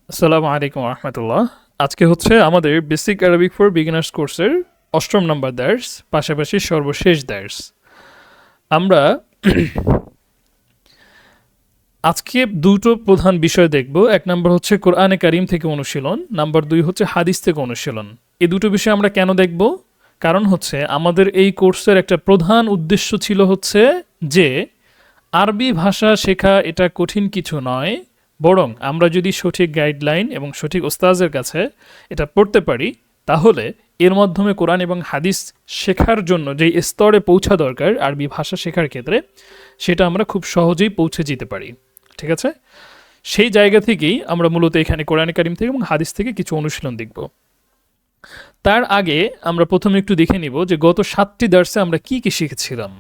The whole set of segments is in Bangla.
আসসালামু আলাইকুম রহমতুল্লাহ। আজকে হচ্ছে আমাদের বেসিক আরবিক ফর বিগিনার্স কোর্সের অষ্টম নম্বর দার্স, পাশাপাশি সর্বশেষ দার্স। আমরা আজকে দুটো প্রধান বিষয় দেখব। এক নম্বর হচ্ছে কোরআনে কারিম থেকে অনুশীলন, নাম্বার দুই হচ্ছে হাদিস থেকে অনুশীলন। এই দুটো বিষয় আমরা কেন দেখব? কারণ হচ্ছে আমাদের এই কোর্সের একটা প্রধান উদ্দেশ্য ছিল হচ্ছে যে আরবি ভাষা শেখা এটা কঠিন কিছু নয়, বরং আমরা যদি সঠিক গাইডলাইন এবং সঠিক ওস্তাজের কাছে এটা পড়তে পারি, তাহলে এর মাধ্যমে কোরআন এবং হাদিস শেখার জন্য যেই স্তরে পৌঁছা দরকার আরবি ভাষা শেখার ক্ষেত্রে, সেটা আমরা খুব সহজেই পৌঁছে যেতে পারি। ঠিক আছে? সেই জায়গা থেকেই আমরা মূলত এখানে কোরআন কারিম থেকে এবং হাদিস থেকে কিছু অনুশীলন দেখব। তার আগে আমরা প্রথমে একটু দেখে নিব যে গত 7টি দার্সে আমরা কি কি শিখেছিলাম।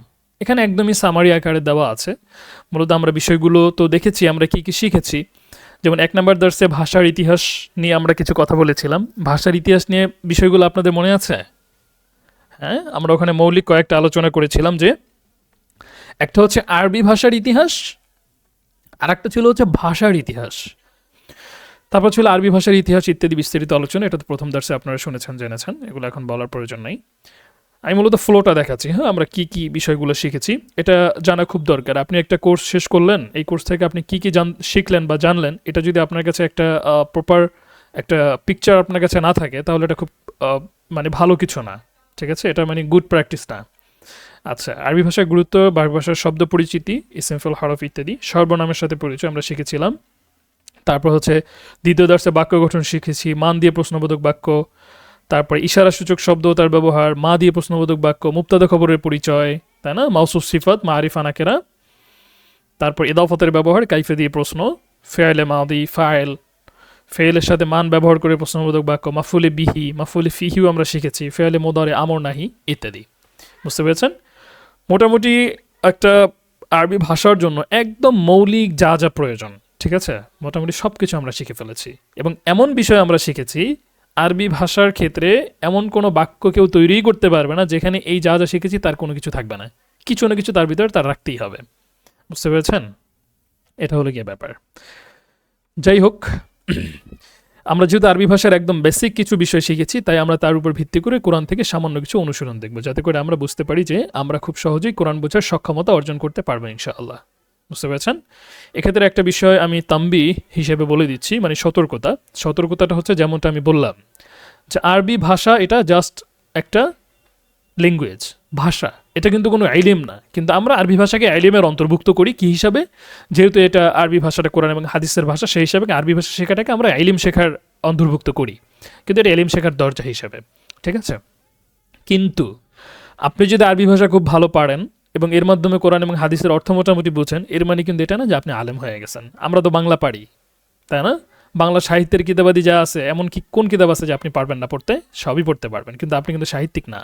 এখানে একদমই সামারি আকারে দেওয়া আছে। মূলত আমরা বিষয়গুলো তো দেখেছি, আমরা কি কি শিখেছি। যেমন 1 নম্বর দার্সে ভাষার ইতিহাস নিয়ে আমরা কিছু কথা বলেছিলাম। ভাষার ইতিহাস নিয়ে বিষয়গুলো আপনাদের মনে আছে? হ্যাঁ, আমরা ওখানে মৌলিক কয়েকটা আলোচনা করেছিলাম, যে একটা হচ্ছে আরবি ভাষার ইতিহাস, আর একটা ছিল হচ্ছে ভাষার ইতিহাস, তারপর ছিল আরবি ভাষার ইতিহাস ইত্যাদি বিস্তারিত আলোচনা। এটা তো প্রথম দার্সে আপনারা শুনেছেন, জেনেছেন, এগুলো এখন বলার প্রয়োজন নাই। আমি মূলত ফ্লোটা দেখাচ্ছি। হ্যাঁ, আমরা কি কি বিষয়গুলো শিখেছি এটা জানা খুব দরকার। আপনি একটা কোর্স শেষ করলেন, এই কোর্স থেকে আপনি কি কি শিখলেন বা জানলেন, এটা যদি আপনার কাছে একটা প্রপার একটা পিকচার আপনার কাছে না থাকে, তাহলে এটা খুব মানে ভালো কিছু না। ঠিক আছে? এটা মানে গুড প্র্যাকটিস না। আচ্ছা, আরবি ভাষার গুরুত্ব, আরবি ভাষার শব্দ পরিচিতি, ইসিমফল হরফ ইত্যাদি, সর্বনামের সাথে পরিচয় আমরা শিখেছিলাম। তারপর হচ্ছে দ্বিতীয় দার্সে বাক্য গঠন শিখেছি, মান দিয়ে প্রশ্নবোধক বাক্য, তারপরে ইশারাসূচক শব্দ ও তার ব্যবহার, মা দিয়ে প্রশ্নবোধক বাক্য, মুবতাদা খবরের পরিচয়, তাই না, মাউসুফ সিফাত, মারিফা নাকেরা, তারপর ইদাফতের ব্যবহার, কাইফে দিয়ে প্রশ্ন, ফেয়ালে মাদি, ফাইল, ফেয়েলের সাথে মান ব্যবহার করে প্রশ্নবোধক বাক্য, মাফুলে বিহি, মাফুলে ফিহিও আমরা শিখেছি, ফেয়ালে মোদারে আমর নাহি ইত্যাদি। বুঝতে পেরেছেন? মোটামুটি একটা আরবি ভাষার জন্য একদম মৌলিক যা যা প্রয়োজন, ঠিক আছে, মোটামুটি সব কিছু আমরা শিখে ফেলেছি। এবং এমন বিষয় আমরা শিখেছি, আরবি ভাষার ক্ষেত্রে এমন কোনো বাক্য কেউ তৈরিই করতে পারবে না যেখানে এই যা যা শিখেছি তার কোনো কিছু থাকবে না। কিছু না কিছু তার ভিতরে তার রাখতেই হবে। বুঝতে পেরেছেন? এটা হলো গিয়ে ব্যাপার। যাই হোক, আমরা যেহেতু আরবি ভাষার একদম বেসিক কিছু বিষয় শিখেছি, তাই আমরা তার উপর ভিত্তি করে কোরআন থেকে সামান্য কিছু অনুশীলন দেখব, যাতে করে আমরা বুঝতে পারি যে আমরা খুব সহজেই কোরআন বোঝার সক্ষমতা অর্জন করতে পারবো ইনশাআল্লাহ। বুঝতে পেরেছেন? এক্ষেত্রে একটা বিষয় আমি তাম্বি হিসেবে বলে দিচ্ছি, মানে সতর্কতা। সতর্কতাটা হচ্ছে যেমনটা আমি বললাম, যে আরবি ভাষা এটা জাস্ট একটা ল্যাঙ্গুয়েজ, ভাষা। এটা কিন্তু কোনো আইলিম না। কিন্তু আমরা আরবি ভাষাকে আইলিমের অন্তর্ভুক্ত করি কি হিসাবে? যেহেতু এটা আরবি ভাষাটা কোরআন এবং হাদিসের ভাষা, সেই হিসাবে আরবি ভাষা শেখাটাকে আমরা আইলিম শেখার অন্তর্ভুক্ত করি, কিন্তু এটা এলিম শেখার দরজা হিসাবে। ঠিক আছে? কিন্তু আপনি যদি আরবি ভাষা খুব ভালো পারেন এবং এর মাধ্যমে কোরআন এবং হাদিসের অর্থ মোটামুটি বুঝেন, এর মানে কিন্তু এটা না যে আপনি আলেম হয়ে গেছেন। আমরা তো বাংলা পারি, তাই না? বাংলা সাহিত্যের কিতাবাদি যা আছে, এমন কি কোন কিতাব আছে যে আপনি পারবেন না পড়তে? সবই পড়তে পারবেন, কিন্তু আপনি কিন্তু সাহিত্যিক না।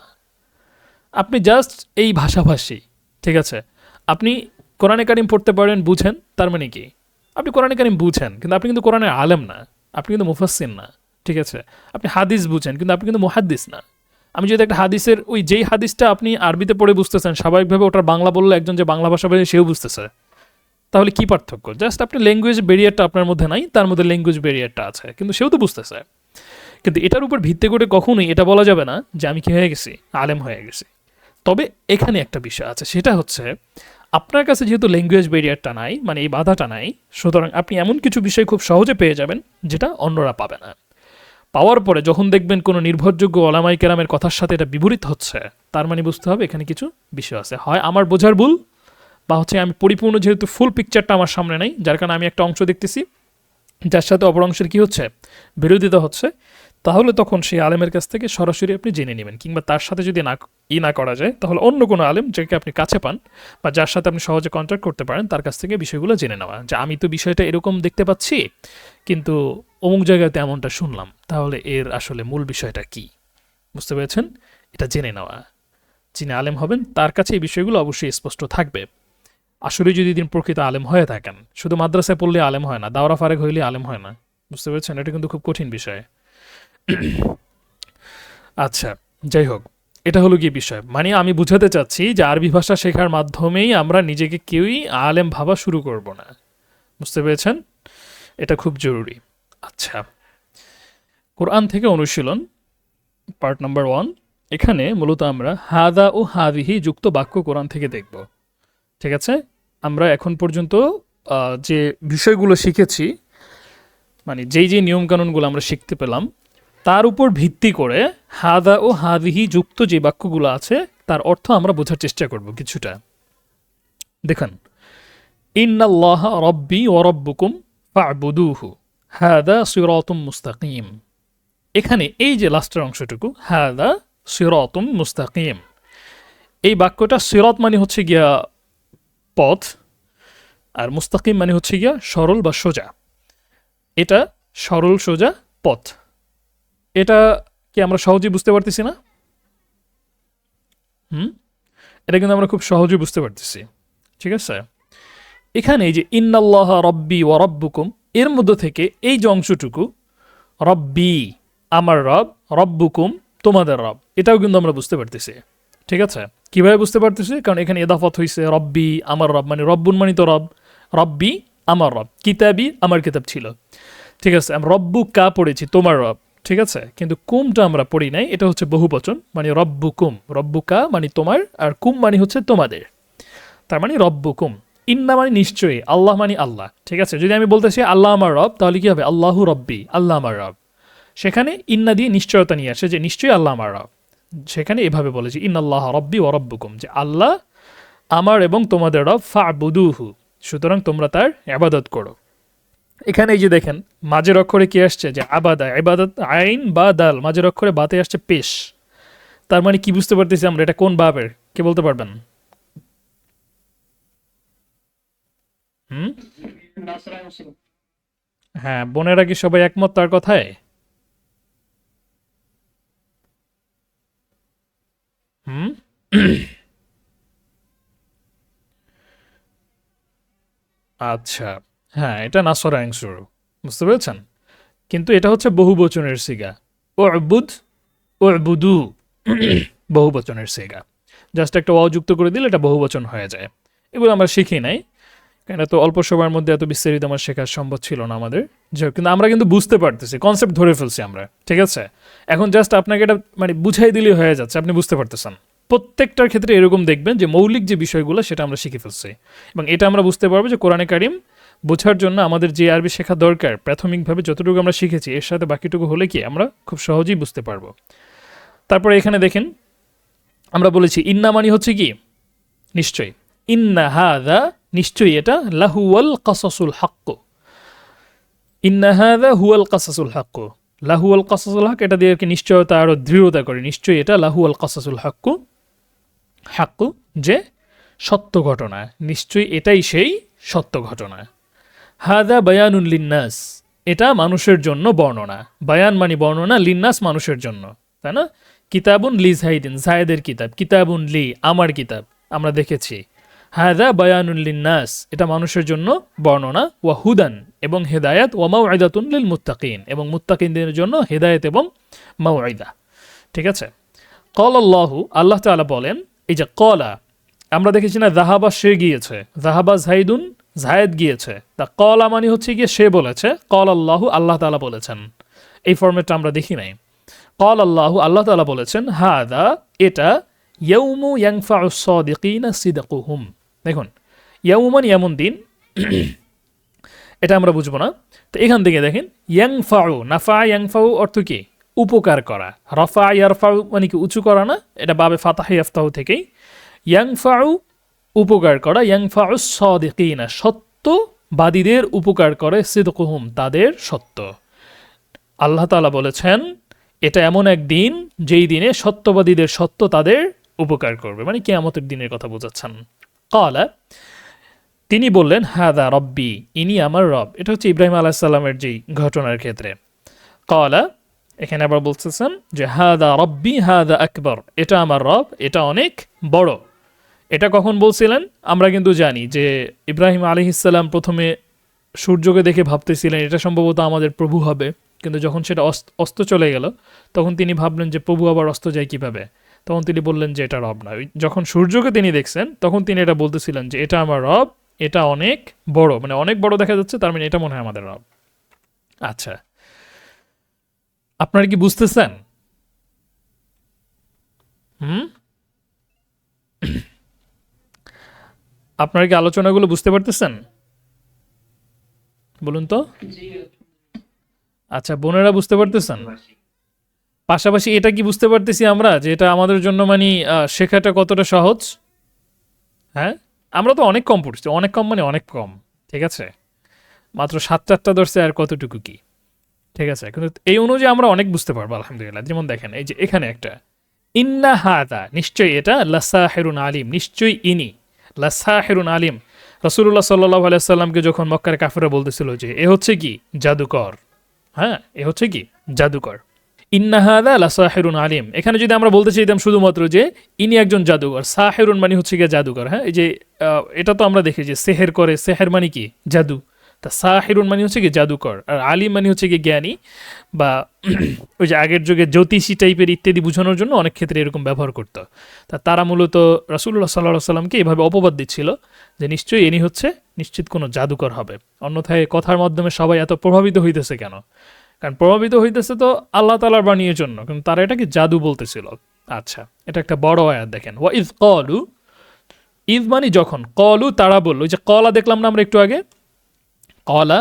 আপনি জাস্ট এই ভাষাভাষী। ঠিক আছে? আপনি কোরআনে কারিম পড়তে পারেন, বুঝেন, তার মানে কি? আপনি কোরআনে কারিম বুঝেন, কিন্তু আপনি কিন্তু কোরআনের আলেম না। আপনি কিন্তু মুফাসসির না। ঠিক আছে? আপনি হাদিস বুঝেন, কিন্তু আপনি কিন্তু মুহাদ্দিস না। আমি যদি একটা হাদিসের ওই যেই হাদিসটা আপনি আরবিতে পড়ে বুঝতেছেন, স্বাভাবিকভাবে ওটার বাংলা বললে একজন যে বাংলা ভাষা বোঝে সেও বুঝতেছে, তাহলে কি পার্থক্য? জাস্ট আপনি ল্যাঙ্গুয়েজ ব্যারিয়ারটা আপনার মধ্যে নাই, তার মধ্যে ল্যাঙ্গুয়েজ ব্যারিয়ারটা আছে, কিন্তু সেও তো বুঝতেছে। কিন্তু এটার উপর ভিত্তি করে কখনোই এটা বলা যাবে না যে আমি কি হয়ে গেছি, আলেম হয়ে গেছি। তবে এখানে একটা বিষয় আছে, সেটা হচ্ছে আপনার কাছে যেহেতু ল্যাঙ্গুয়েজ ব্যারিয়ারটা নাই, মানে এই বাধাটা নাই, সুতরাং আপনি এমন কিছু বিষয় খুব সহজে পেয়ে যাবেন যেটা অন্যরা পাবে না। পাওয়ার পরে যখন দেখবেন কোনো নির্ভরযোগ্য ওলামাই কেরামের কথার সাথে এটা বিপরীত হচ্ছে, তার মানে বুঝতে হবে এখানে কিছু বিষয় আছে। হয় আমার বোঝার ভুল, বা হচ্ছে আমি পরিপূর্ণ যেহেতু ফুল পিকচারটা আমার সামনে নেই, যার কারণে আমি একটা অংশ দেখতেছি যার সাথে অপর অংশের কী হচ্ছে, বিরোধিতা হচ্ছে, তাহলে তখন সেই আলেমের কাছ থেকে সরাসরি আপনি জেনে নেবেন। কিংবা তার সাথে যদি না করা যায়, তাহলে অন্য কোনো আলেম যাকে আপনি কাছে পান বা যার সাথে আপনি সহজে কন্ট্যাক্ট করতে পারেন, তার কাছ থেকে বিষয়গুলো জেনে নেওয়া, যে আমি তো বিষয়টা এরকম দেখতে পাচ্ছি, কিন্তু অমুক জায়গাতে এমনটা শুনলাম, তাহলে এর আসলে মূল বিষয়টা কি। বুঝতে পেরেছেন? এটা জেনে নেওয়া। যিনি আলেম হবেন তার কাছে এই বিষয়গুলো অবশ্যই স্পষ্ট থাকবে। আসলে যদি দিন প্রকৃত আলেম হয়ে থাকেন, শুধু মাদ্রাসায় পড়লে আলেম হয় না, দাওরা ফারেক হইলে আলেম হয় না। বুঝতে পেরেছেন? এটা কিন্তু খুব কঠিন বিষয়। আচ্ছা, যাই হোক, এটা হলো গিয়ে বিষয়। মানে আমি বুঝাতে চাচ্ছি যে আরবি ভাষা শেখার মাধ্যমেই আমরা নিজেকে কেউই আলেম ভাবা শুরু করব না। বুঝতে পেরেছেন? এটা খুব জরুরি। আচ্ছা, কোরআন থেকে অনুশীলন পার্ট নাম্বার 1। এখানে মূলত আমরা হাদা ও হাদিহি যুক্ত বাক্য কোরআন থেকে দেখব। ঠিক আছে, আমরা এখন পর্যন্ত যে বিষয়গুলো শিখেছি, মানে যেই নিয়মকানুনগুলো আমরা শিখতে পেলাম, তার উপর ভিত্তি করে হাদা ও হাদিহি যুক্ত যে বাক্যগুলো আছে তার অর্থ আমরা বোঝার চেষ্টা করব কিছুটা। দেখুন, ইন্নাল্লাহ রব্বি ওয়া রব্বুকুম ফা'বুদুহু হাদা সিরাতুম মুস্তাকিম। এখানে এই যে লাস্টের অংশটুকু, হাদা সিরাতুম মুস্তাকিম, এই বাক্যটা সিরাত মানে হচ্ছে গিয়া পথ, আর মুস্তাকিম মানে হচ্ছে গিয়া সরল বা সোজা। এটা সরল সোজা পথ, এটা কি আমরা সহজেই বুঝতে পারতেছি না? এটা কিন্তু আমরা খুব সহজেই বুঝতে পারতেছি। ঠিক আছে, এখানে এই যে ইন্নাল্লাহ রব্বি ওয়া রব্বুকুম, এর মধ্যে থেকে এই যে অংশটুকু রব্বি আমার রব, রব্বুকুম তোমাদের রব, এটাও কিন্তু আমরা বুঝতে পারতেছি। ঠিক আছে, কিভাবে বুঝতে পারতেছি? কারণ এখানে এদাফত হয়েছে রব্বি আমার রব, মানে রব্বুন মানে তো রব, রব্বি আমার রব, কিতাবি আমার কিতাব ছিল। ঠিক আছে, আমরা রব্বু কা পড়েছি তোমার রব, ঠিক আছে, কিন্তু কুমটা আমরা পড়ি নাই, এটা হচ্ছে বহুবচন, মানে রব্বুকুম, রব্বুকা মানে তোমার, আর কুম মানে হচ্ছে তোমাদের, তার মানে রব্বুকুম। ইন্না মানে নিশ্চয়ই, আল্লাহ মানে আল্লাহ। ঠিক আছে, যদি আমি বলতে চাই আল্লাহ আমার রব, তাহলে কি হবে? আল্লাহু রব্বি, আল্লাহ আমার রব। সেখানে ইন্না দিয়ে নিশ্চয়তা নিয়ে আসে যে নিশ্চয়ই আল্লাহ আমার রব। সেখানে এভাবে বলে যে ইন্নাল্লাহ রব্বি ওয়া রব্বুকুম, যে আল্লাহ আমার এবং তোমাদের রব, ফা'বুদুহু, সুতরাং তোমরা তার ইবাদত করো। এখানে এই যে দেখেন মাঝের অক্ষরে কি আসছে? যে আবাদা, ইবাদত, আইন বা দাল, মাঝের অক্ষরে বাতে আসছে পেশ। তার মানে কি বুঝতে পারতেছি আমরা? এটা কোন বাবের, কে বলতে পারবেন? হুম, হ্যাঁ, বোনেরা কি সবাই একমত তার কথায়? হুম, আচ্ছা, হ্যাঁ, এটা নাসরা অংশুর, বুঝতে পেরেছেন? কিন্তু এটা হচ্ছে বহুবচনের সিগা, উ'বুদ, উ'বুদু, বহুবচনের সিগা। জাস্ট একটা অযুক্ত করে দিলে এটা বহুবচন হয়ে যায়। এগুলো আমরা শিখি নাই, কারণ এত অল্প সময়ের মধ্যে এত বিস্তারিত আমার শেখা সম্ভব ছিল না আমাদের। যাই হোক, কিন্তু আমরা কিন্তু বুঝতে পারতেছি, কনসেপ্ট ধরে ফেলছি আমরা। ঠিক আছে, এখন জাস্ট আপনাকে এটা মানে বুঝাই দিলেই হয়ে যাচ্ছে, আপনি বুঝতে পারতেছেন। প্রত্যেকটার ক্ষেত্রে এরকম দেখবেন যে মৌলিক যে বিষয়গুলো সেটা আমরা শিখে ফেলছি, এবং এটা আমরা বুঝতে পারবো যে কোরআনে কারিম বোঝার জন্য আমাদের যে আরবি শেখা দরকার, প্রাথমিকভাবে যতটুকু আমরা শিখেছি এর সাথে বাকিটুকু হলে কি আমরা খুব সহজেই বুঝতে পারবো। তারপরে এখানে দেখেন আমরা বলেছি ইন্না মানি হচ্ছে কি? নিশ্চয়ই। ইন্না হাদা, নিশ্চয়ই এটা, লাহুয়াল কাসাসুল হক, ইন্না হাদা হুয়াল কাসাসুল হক, লাহুয়াল কাসাসুল হক, এটা দিয়ে আর কি নিশ্চয়তা আরো দৃঢ়তা করে। নিশ্চয়ই এটা লাহুয়াল কাসাসুল হক, হক যে সত্য ঘটনা, নিশ্চয়ই এটাই সেই সত্য ঘটনা। হাদা বায়ানুন লিন্নাস, এটা মানুষের জন্য বর্ণনা। বায়ান মানে বর্ণনা, লিন্নাস মানুষের জন্য, তাই না? কিতাবুন লি জাহিদিন, জাহেদের কিতাব, কিতাবুন লি আমার কিতাব, আমরা দেখেছি। হাদা বায়ানুন লিন্নাস, এটা মানুষের জন্য বর্ণনা, ওয়া হুদান এবং হেদায়াত, ওয়া মাউইদাতুন লিল মুত্তাকিন এবং মুত্তাকিনদের জন্য হেদায়েত এবং মাউইদা। ঠিক আছে, ক্বাল আল্লাহু, আল্লাহ তাআলা বলেন, এই যে ক্বালা আমরা দেখেছি না, যাহাবা সে গিয়েছে, যাহাবা জাইদুন জায়েদ গিয়েছে, তা ক্বালা মানে হচ্ছে গিয়ে সে বলেছে, ক্বাল আল্লাহু আল্লাহ তাআলা বলেছেন, এই ফরম্যাটটা আমরা দেখি নাই। ক্বাল আল্লাহু আল্লাহ তাআলা বলেছেন, হাদা এটা, ইয়াউমু ইয়ানফাউস সাদিকিনা সিদকুহুম। দেখুন, ইয়াউমান এমন দিন, এটা আমরা বুঝবো না, তো এখান থেকে দেখেন ইয়াংফাউ, নাফা ইয়াংফাউ অর্থ কি? উপকার করা। রফা ইয়ারফাউ মানে কি উঁচু করা না, এটা বাবে ফাতাহ ইয়াফতাহু থেকেই। ইয়াংফাউ উপকার করা, ইয়াংফাউ সাদিকিনা সত্যবাদীদের উপকার করে, সিদকুহুম তাদের সত্য। আল্লাহ তাআলা বলেছেন এটা এমন এক দিন যেই দিনে সত্যবাদীদের সত্য তাদের উপকার করবে, মানে কিয়ামতের দিনের কথা বোঝাচ্ছেন। ক্বালা তিনি বললেন, হাদা রব্বি, ইনি আমার রব। এটা হচ্ছে ইব্রাহিম আলাইহিস সালামের যেই ঘটনার ক্ষেত্রে। ক্বালা এখানে আবার বলতেছেন যে হাদা রব্বি হাদা আকবর, এটা আমার রব, এটা অনেক বড়। এটা কখন বলছিলেন? আমরা কিন্তু জানি যে ইব্রাহিম আলাইহিস সালাম প্রথমে সূর্যকে দেখে ভাবতেছিলেন এটা সম্ভবত আমাদের প্রভু হবে, কিন্তু যখন সেটা অস্ত চলে গেল তখন তিনি ভাবলেন যে প্রভু আবার অস্ত যায় কিভাবে, তখন তিনি বললেন যে এটা রব না। যখন সূর্যকে তিনি দেখছেন তখন তিনি এটা বলতেছিলেন যে এটা আমার রব, এটা অনেক বড়, মানে অনেক বড় দেখা যাচ্ছে, তার মানে এটা মনে হয় আমাদের রব। আচ্ছা, আপনারা কি বুঝতেছেন? হুম, আপনারা কি আলোচনাগুলো বুঝতে পারতেছেন? বলুন তো। আচ্ছা, বোনেরা বুঝতে পারতেছেন? পাশাপাশি এটা কি বুঝতে পারতেছি আমরা যে এটা আমাদের জন্য মানে শেখাটা কতটা সহজ? হ্যাঁ, আমরা তো অনেক কম পড়ছি, অনেক কম মানে অনেক কম। ঠিক আছে, মাত্র 7-8টা ধরছে, আর কতটুকু কি। ঠিক আছে, কিন্তু এই অনুযায়ী আমরা অনেক বুঝতে পারবো আলহামদুলিল্লাহ। যেমন দেখেন, এই যে এখানে একটা ইন্না হাদা, নিশ্চয়ই এটা লাসাহিরুন আলিম, নিশ্চয়ই ইনি লাসাহিরুন আলিম। রাসূলুল্লাহ সাল্লাল্লাহু আলাইহি সাল্লামকে যখন মক্কার কাফেররা বলতেছিল যে এ হচ্ছে কি জাদুকর, হ্যাঁ এ হচ্ছে কি জাদুকর, ইন্না হাদা লাসাহিরুন আলিম। এখানে যদি আমরা বলতে চাইতাম শুধুমাত্র যে ইনি একজন জাদুকর, সাহিরুন মানে হচ্ছে গিয়ে জাদুকর, হ্যাঁ এই যে এটা তো আমরা দেখি যে সেহের করে, সেহের মানে কি জাদু, তা সাহিরুন মানে হচ্ছে কি জাদুকর, আর আলিম মানে হচ্ছে কি জ্ঞানী, বা ওই যে আগের যুগে জ্যোতিষী টাইপের ইত্যাদি বোঝানোর জন্য অনেক ক্ষেত্রে এরকম ব্যবহার করতো। তা তারা মূলত রাসূলুল্লাহ সাল্লাল্লাহু আলাইহি সাল্লামকে এভাবে অপবাদ দিচ্ছিল যে নিশ্চয়ই ইনি হচ্ছে নিশ্চিত কোনো জাদুকর হবে। অন্যথায় কথার মাধ্যমে সবাই এত প্রভাবিত হইতেছে কেন? কারণ প্রভাবিত হইতেছে তো আল্লাহ তাআলার বাণীর জন্য, কিন্তু তারা এটাকে জাদু বলতেছিল। আচ্ছা, এটা একটা বড় আয়াত দেখেন, ওয়া ইয ক্বালু, ইয মানে যখন, ক্বালু তারা বলল। ওই যে কলা দেখলাম না আমরা একটু আগে, কলা,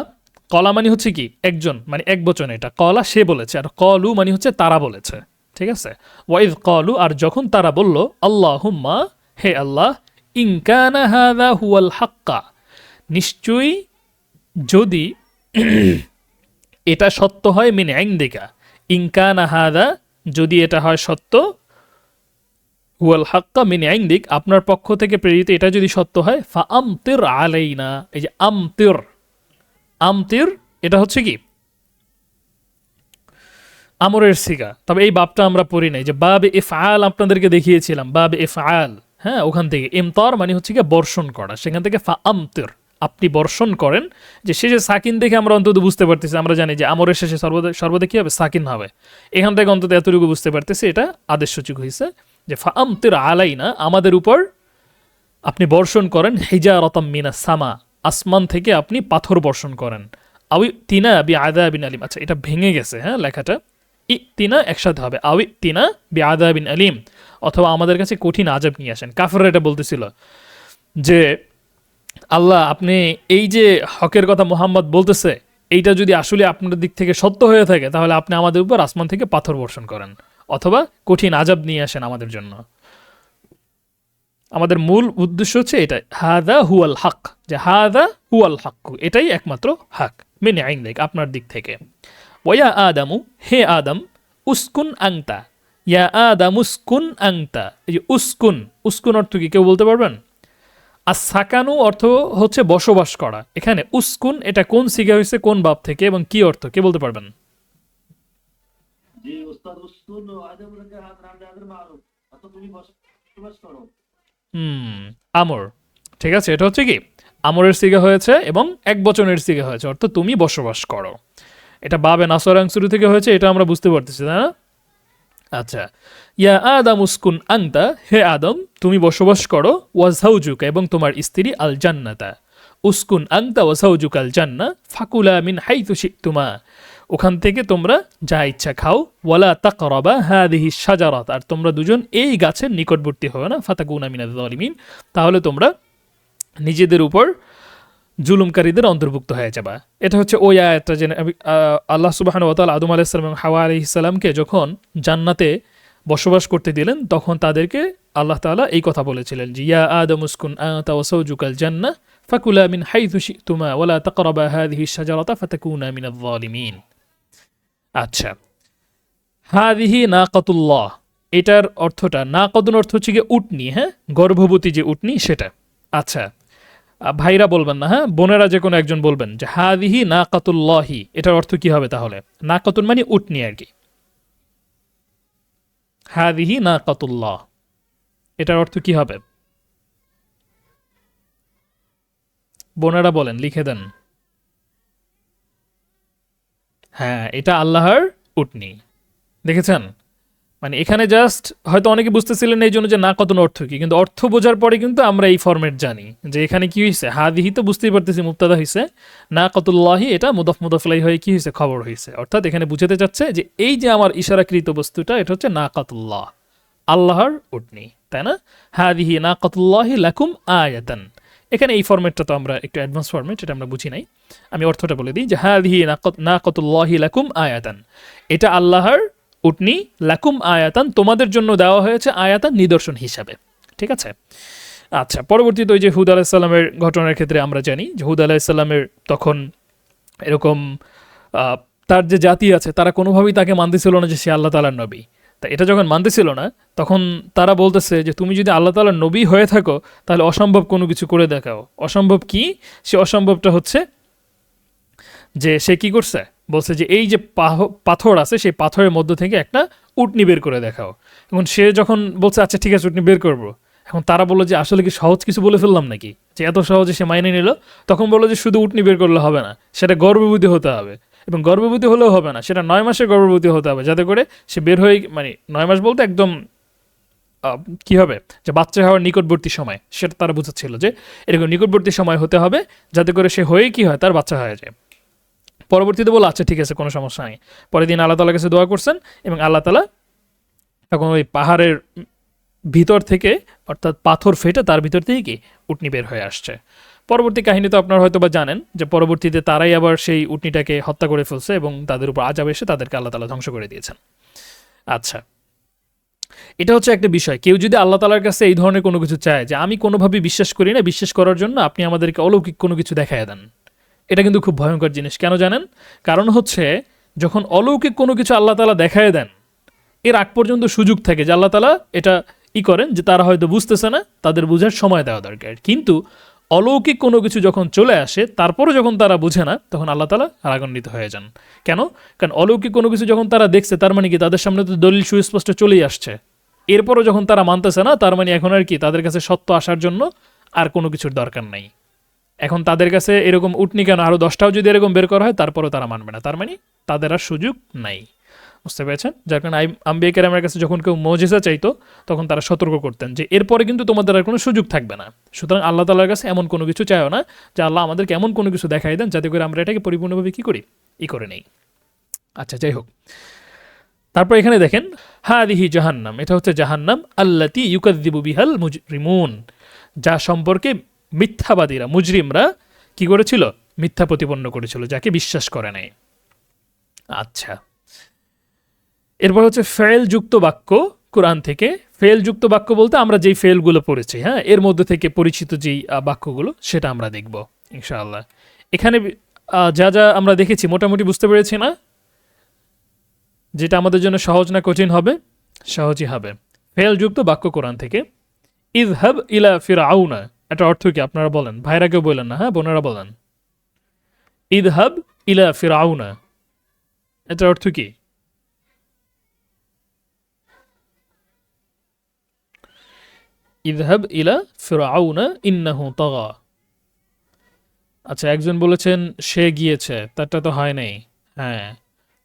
কলা মানে হচ্ছে কি একজন, মানে এক বচন, এটা কলা সে বলেছে, আর কলু মানে হচ্ছে তারা বলেছে। ঠিক আছে, ওয়াইদ কলু, আর যখন তারা বলল আল্লাহুম্মা, হে আল্লাহ, ইনকানা হাযা হুয়াল হাক্কা, নিশ্চয়ই যদি এটা সত্য হয়, মিন ইনদিকা, ইনকানা হাযা, যদি এটা হয় সত্য, হুয়াল হাক্কা মিন ইনদিক, আপনার পক্ষ থেকে প্রেরিত, এটা যদি সত্য হয়, ফা আমতির আলাইনা, এই যে আমতির, আমতির এটা হচ্ছে কি আমরের সিগা, তবে এই বাবটা আমরা পড়ি নাই, যে বাবে ইফআল আপনাদেরকে দেখিয়েছিলাম, বাবে ইফআল, হ্যাঁ ওখান থেকে ইমতার মানে হচ্ছে কি বর্ষণ করা, সেখান থেকে ফা আমতির, আপনি বর্ষণ করেন। যে শেষে সাকিন দেখে আমরা অন্তত বুঝতে পারতেছি, আমরা জানি যে আমরের শেষে সর্বদা সর্বদা কি হবে, সাকিন হবে। এখান থেকে অন্তত এতটুকু বুঝতে পারতেছি এটা আদেশসূচক হয়েছে, যে ফা আমতির আলাইনা, আমাদের উপর আপনি বর্ষণ করেন, হিজারাতাম মিনাস সামা, আসমান থেকে আপনি পাথর বর্ষণ করেন, আউই তিনা বি আযাবিন আলিম। আচ্ছা, এটা ভেঙে গেছে, হ্যাঁ লেখাটা, তিনা একসাথে হবে, আউই তিনা বি আযাবিন আলিম, অথবা আমাদের কাছে কঠিন আযাব নিয়ে আসেন। কাফেররা এটা বলতেছিল যে আল্লাহ, আপনি এই যে হকের কথা মুহাম্মদ বলতেছে, এইটা যদি আসলে আপনার দিক থেকে সত্য হয়ে থাকে, তাহলে আপনি আমাদের উপর আসমান থেকে পাথর বর্ষণ করেন, অথবা কঠিন আযাব নিয়ে আসেন আমাদের জন্য। আমাদের মূল উদ্দেশ্য হচ্ছে এটা, হাদা হুয়াল হক, যে হাদা হুয়াল হক, এটাই একমাত্র হক, মিন ইনদিক, আপনার দিক থেকে। ওয়া আদামু, হে আদম, উসকুন আংতা, ইয়া আদাম উসকুন আংতা, এই যে উসকুন, উসকুন অর্থ কি কেউ বলতে পারবেন? আর সাকানু অর্থ হচ্ছে বসবাস করা। এখানে উসকুন এটা কোন সিগা হয়েছে, কোন বাব থেকে, এবং কি অর্থ কে বলতে পারবেন? জি উস্তাদ, উস্তুন আদম থেকে হাত রামদে আদর মারুফ, অত তুমি বসবাস করো। হুম, আমর। ঠিক আছে, এটা হচ্ছে কি আমরের সিগা হয়েছে এবং এক বচনের সিগা হয়েছে, অর্থ তুমি বসবাস করো। এটা বাবে নাসরাং শুরু থেকে হয়েছে, এটা আমরা বুঝতে পারতেছি, তাই না? আচ্ছা, ইয়া আদম উসকুন আংতা, হে আদম তুমি বসবাস করো, ওয়াজাউজুকা, এবং তোমার স্ত্রী, আল জান্নাতা, উসকুন আংতা ওয়াজাউজুকা আল জান্না, ফাকুলা মিন হাইতু শিতুমা, ওখান থেকে তোমরা যা ইচ্ছা খাও, ওয়ালা তাকরাবা হাদিহি শাজারাত, আর তোমরা দুজন এই গাছের নিকটবর্তী হবে না, ফাতাকুনা মিনাজ জালিমিন, তাহলে তোমরা নিজেদের উপর জুলুমকারীদের অন্তর্ভুক্ত হয়ে যাবা। এটা হচ্ছে ওই আয়াতটা, যে আল্লাহ সুবহানাহু ওয়া তাআলা আদম আলাইহিস সালাম এবং হাওয়া আলাইহিস সালামকে যখন জান্নাতে বসবাস করতে দিলেন, তখন তাদেরকে আল্লাহ তাআলা এই কথা বলেছিলেন যে ইয়া আদম উসকুন আনতা ওয়া যাওজুকাল জান্নাহ ফাকুলা মিন হাইথু শিতুমা ওয়ালা তাকরাবা হাদিহি শাজারাতা ফাতাকুনা মিনাজ জালিমিন। আচ্ছা, হাদিহি নাকাতুল্লাহ, এটার অর্থটা, নাকাতুন অর্থ হচ্ছে গিয়ে উটনি, হ্যাঁ গর্ভবতী যে উটনি সেটা। আচ্ছা, ভাইরা বলবেন না, হ্যাঁ বোনেরা যে কোনো একজন বলবেন যে হাদিহি নাকাতুল্লাহি, এটার অর্থ কি হবে তাহলে? নাকাতুন মানে উটনি আর কি, হাদিহি নাকাতুল্লাহ, এটার অর্থ কি হবে? বোনেরা বলেন, লিখে দেন। হ্যাঁ, এটা আল্লাহর উটনি। দেখেছেন, মানে এখানে জাস্ট হয়তো অনেকে বুঝতেছিলেন এই জন্য যে নাকাতুন অর্থ কি, কিন্তু অর্থ বোঝার পরে কিন্তু আমরা এই ফরম্যাট জানি যে এখানে কি হয়েছে, হাদিহি তো বুঝতেই পারতেছি মুবতাদা হয়েছে, নাকাতুল্লাহি এটা মুদাফ মুদাফলাই হয়ে কি হয়েছে, খবর হয়েছে। অর্থাৎ এখানে বুঝাতে চাচ্ছে যে এই যে আমার ইশারাকৃত বস্তুটা এটা হচ্ছে নাকাতুল্লাহ, আল্লাহর উটনি, তাই না? হাদিহি নাকাতুল্লাহি লাকুম আয়াতান। এখানে এই ফরম্যাটটা তো আমরা একটু অ্যাডভান্স ফরম্যাট, এটা আমরা বুঝি নাই। আমি অর্থটা বলে দিই যে হাদিহি নাকাতুল্লাহি লাকুম আয়াতান, এটা আল্লাহর উটনি, লাকুম আয়াতান তোমাদের জন্য দেওয়া হয়েছে আয়াতান নিদর্শন হিসাবে, ঠিক আছে? আচ্ছা, পরবর্তীতে ওই যে হুদ আলাহিসাল্লামের ঘটনার ক্ষেত্রে আমরা জানি যে হুদ আলাহিসাল্লামের তখন এরকম তার যে জাতি আছে তারা কোনোভাবেই তাকে মানতেছিল না যে সে আল্লাহ তাআলার নবী। তা এটা যখন মানতেছিল না তখন তারা বলতেছে যে তুমি যদি আল্লাহ তাআলার নবী হয়ে থাকো তাহলে অসম্ভব কোনো কিছু করে দেখাও। অসম্ভব কি? সে অসম্ভবটা হচ্ছে যে সে কি করছে, বলছে যে এই যে পাথর আছে সেই পাথরের মধ্য থেকে একটা উটনি বের করে দেখাও। এখন সে যখন বলছে আচ্ছা ঠিক আছে উটনি বের করবো, এখন তারা বললো যে আসলে কি সহজ কিছু বলে ফেললাম নাকি, যে এত সহজে সে মাইনে নিল? তখন বললো যে শুধু উটনি বের করলে হবে না, সেটা গর্ভবতী হতে হবে, এবং গর্ভবতী হলেও হবে না, সেটা 9 মাসের গর্ভবতী হতে হবে, যাতে করে সে বের হয়ে, মানে 9 মাস বলতে একদম কি হবে যে বাচ্চা হওয়ার নিকটবর্তী সময়, সেটা তারা বুঝাচ্ছিল যে এরকম নিকটবর্তী সময় হতে হবে যাতে করে সে হয়ে কি হয়, তার বাচ্চা হয়ে যায়। পরবর্তীতে বলো আচ্ছা ঠিক আছে কোনো সমস্যা নেই। পরের দিন আল্লাহ তাআলার কাছে দোয়া করছেন এবং আল্লাহ তাআলা তখন ওই পাহাড়ের ভিতর থেকে, অর্থাৎ পাথর ফেটে তার ভিতর থেকে কি উটনি বের হয়ে আসছে। পরবর্তী কাহিনী তো আপনারা হয়তো বা জানেন যে পরবর্তীতে তারাই আবার সেই উটনিটাকে হত্যা করে ফেলছে এবং তাদের উপর আযাব এসে তাদেরকে আল্লাহ তাআলা ধ্বংস করে দিয়েছেন। আচ্ছা, এটা হচ্ছে একটা বিষয়। কেউ যদি আল্লাহ তাআলার কাছে এই ধরনের কোনো কিছু চায় যে আমি কোনোভাবেই বিশ্বাস করি না, বিশ্বাস করার জন্য আপনি আমাদেরকে অলৌকিক কোনো কিছু দেখায় দেন, এটা কিন্তু খুব ভয়ঙ্কর জিনিস। কেন জানেন? কারণ হচ্ছে যখন অলৌকিক কোনো কিছু আল্লাহ তাআলা দেখায় দেন, এর আগ পর্যন্ত সুযোগ থাকে যে আল্লাহ তাআলা এটা করেন যে তারা হয়তো বুঝতেছে না, তাদের বোঝার সময় দেওয়া দরকার। কিন্তু অলৌকিক কোনো কিছু যখন চলে আসে তারপরও যখন তারা বুঝে না, তখন আল্লাহ তাআলা রাগান্বিত হয়ে যান। কেন? কারণ অলৌকিক কোনো কিছু যখন তারা দেখছে তার মানে কি তাদের সামনে তো দলিল সুস্পষ্ট চলেই আসছে, এরপরও যখন তারা মানতেছে না তার মানে এখন আর কি তাদের কাছে সত্য আসার জন্য আর কোনো কিছুর দরকার নাই। এখন তাদের কাছে এরকম উটনি কেন, আরও 10টাও যদি এরকম বের করা হয় তারপরও তারা মানবে না, তার মানে তাদের আর সুযোগ নাই। বুঝতে পেরেছেন? যার কারণে আম্বিয়া কেরামের কাছে যখন কেউ মুজিজা চাইতো তখন তারা সতর্ক করতেন যে এরপরে কিন্তু তোমাদের আর কোনো সুযোগ থাকবে না। সুতরাং আল্লাহ তাআলার কাছে এমন কোনো কিছু চাইও না যে আল্লাহ আমাদেরকে এমন কোনো কিছু দেখাই দেন যাতে করে আমরা এটাকে পরিপূর্ণভাবে কি করি, করে নেই। আচ্ছা, যাই হোক, তারপর এখানে দেখেন হাদিহি জাহান্নাম, এটা হচ্ছে জাহান্নাম, আল্লাতি ইউকাযযিবু বিহাল মুজরিমুন, যা সম্পর্কে মিথ্যাবাদীরা, মুজরিমরা কি করেছিল, মিথ্যা প্রতিপন্ন করেছিল, যাকে বিশ্বাস করে নাই। আচ্ছা, এরপর হচ্ছে ফেল যুক্ত বাক্য কোরআন থেকে। ফেল যুক্ত বাক্য বলতে আমরা যেই ফেলগুলো পড়েছি, হ্যাঁ, এর মধ্যে থেকে পরিচিত যেই বাক্যগুলো সেটা আমরা দেখব ইনশাআল্লাহ। এখানে যা যা আমরা দেখেছি মোটামুটি বুঝতে পেরেছি না? যেটা আমাদের জন্য সহজ না কঠিন হবে? সহজই হবে। ফেল যুক্ত বাক্য কোরআন থেকে। ইযহাব ইলা ফিরআউনা, এটা অর্থ কি আপনারা বলেন? ভাইরা কেউ বলেন না, হ্যাঁ বোনেরা বলেন। ইযহাব ইলা ফিরআউনা, এটা অর্থ কি? ইযহাব ইলা ফিরআউনা ইন্নাহু তাগা। আচ্ছা, একজন বলেছেন সে গিয়েছে, তারটা তো হয় নাই। হ্যাঁ,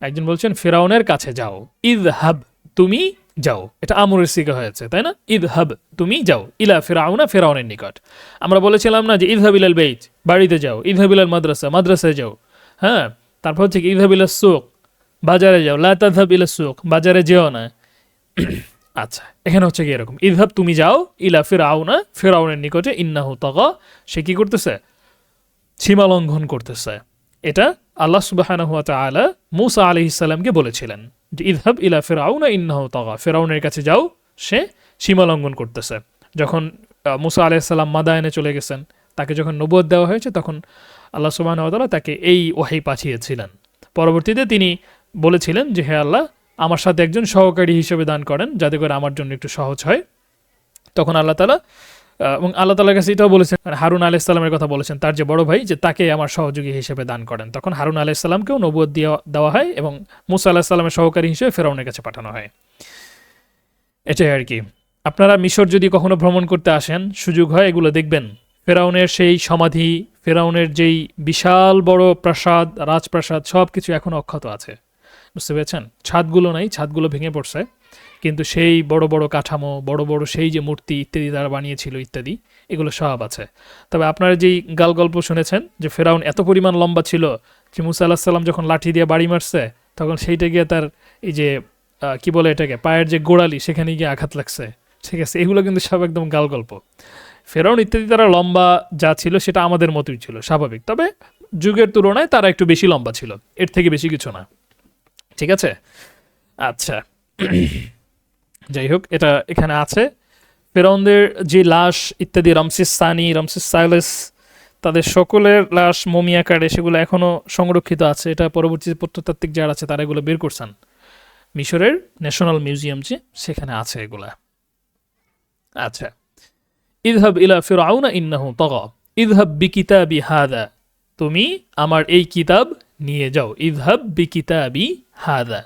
একজন বলছেন ফিরাউনের কাছে যাও। ইযহাব, তুমি যাও, এটা আমরের সিগা হয়েছে, তাই না? ইযহাব, তুমি যাও, ইলা ফিরাউনা, ফিরাউনের নিকট। আমরা বলেছিলাম না যে ইযহাব ইলাল বাইত, বাড়িতে যাও, ইযহাব ইলাল মাদ্রাসা, মাদ্রাসায় যাও, হ্যাঁ। তারপর হচ্ছে ইযহাব ইলাস সুক, বাজারে যাও, লা তাযহাব ইলাস সুক, বাজারে যেও না। আচ্ছা, এখানে হচ্ছে কি এরকম, ইযহাব তুমি যাও, ইলা ফিরাউনা, ফিরাউনের নিকটে, ইন্নাহু তাগা, সে কি করতেছে, সীমা লঙ্ঘন করতেছে। এটা আল্লাহ সুবহানাহু ওয়া তাআলা মূসা আলাইহিস সালামকে বলেছিলেন যে ইযহাব ইলা ফিরআউনা ইন্নাহু তাগা, ফিরআউনের কাছে যাও, সে সীমা লঙ্ঘন করতেছে। যখন মূসা আলাইহিস সালাম মাদায়েনে চলে গেছেন, তাকে যখন নবুয়ত দেওয়া হয়েছে তখন আল্লাহ সুবহানাহু ওয়া তাআলা তাকে এই ওহী পাঠিয়েছিলেন। পরবর্তীতে তিনি বলেছিলেন যে হে আল্লাহ, আমার সাথে একজন সহকারী হিসেবে দান করেন যাতে করে আমার জন্য একটু সহজ হয়। তখন আল্লাহ তাআলা এবং আল্লাহ তাআলার কাছে এটাও বলেছেন, হারুন আলাইহিস সালামের কথা বলেছেন, তার যে বড় ভাই, যে তাকে আমার সহযোগী হিসেবে দান করেন। তখন হারুন আলাইহিস সালামকেও নবুয়ত দেওয়া হয় এবং মূসা আলাইহিস সালামের সহকারী হিসেবে ফিরআউনের কাছে পাঠানো হয়। এটাই আর কি। আপনারা মিশর যদি কখনো ভ্রমণ করতে আসেন, সুযোগ হয়, এগুলো দেখবেন। ফিরআউনের সেই সমাধি, ফিরআউনের যেই বিশাল বড় প্রাসাদ, রাজপ্রাসাদ, সব কিছু এখন অক্ষত আছে। বুঝতে পেরেছেন? ছাদগুলো নাই, ছাদগুলো ভেঙে পড়ছে। কিন্তু সেই বড় বড় কাঠামো, বড় বড় সেই যে মূর্তি ইত্যাদি তারা বানিয়েছিল ইত্যাদি, এগুলো সব আছে। তবে আপনারা যেই গাল গল্প শুনেছেন যে ফেরাউন এত পরিমাণ লম্বা ছিল যে মুসা আলাহিস সাল্লাম যখন লাঠি দিয়ে বাড়ি মারছে তখন সেইটা গিয়ে তার এই যে কি বলে এটাকে, পায়ের যে গোড়ালি সেখানে গিয়ে আঘাত লাগছে, ঠিক আছে? এগুলো কিন্তু সব একদম গাল গল্প। ফেরাউন ইত্যাদি তারা লম্বা যা ছিল সেটা আমাদের মতোই ছিল, স্বাভাবিক। তবে যুগের তুলনায় তারা একটু বেশি লম্বা ছিল, এর থেকে বেশি কিছু না, ঠিক আছে? আচ্ছা, যাই হোক, এটা এখানে আছে। ফেরাউনদের যে লাশ ইত্যাদি, রামসেস সানি, রামসেস সাইলাস, তাদের সকলের লাশ মমি আকারে সেগুলো এখনও সংরক্ষিত আছে। এটা পরবর্তী প্রত্নতাত্ত্বিক যারা আছে তারা এগুলো বের করছেন, মিশরের ন্যাশনাল মিউজিয়াম যে সেখানে আছে এগুলা। আচ্ছা, ইযহাব ইলা ফিরআউনা ইন্নাহু তাগা ইযহাব বিকিতাবি হাদা, তুমি আমার এই কিতাব নিয়ে যাও। ইযহাব বিকিতাবি হাদা,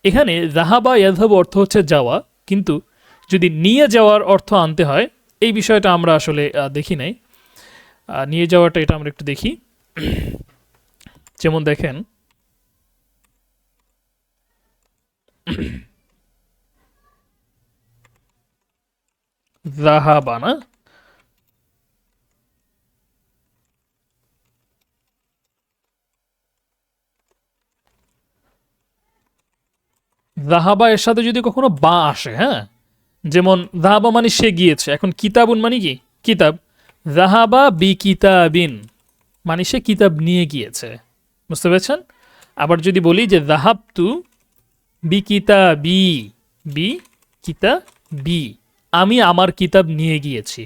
এখানে যাহাবা ইয়াযহাব অর্থ হচ্ছে যাওয়া, কিন্তু যদি নিয়ে যাওয়ার অর্থ আনতে হয় এই বিষয়টা আমরা আসলে দেখি নাই। নিয়ে যাওয়াটা এটা আমরা একটু দেখি। যেমন দেখেন, যাহাবা না, যাহাবা এর সাথে যদি কখনো বা আসে, হ্যাঁ, যেমন যাহাবা মানে সে গিয়েছে, এখন কিতাবুন মানে কি কিতাব, যাহাবা বি কিতাবিন মানে সে কিতাব নিয়ে গিয়েছে, বুঝতে পেরেছেন? আবার যদি বলি যে যাহাবতু বি কিতাবি, বি কিতাবি, আমি আমার কিতাব নিয়ে গিয়েছি।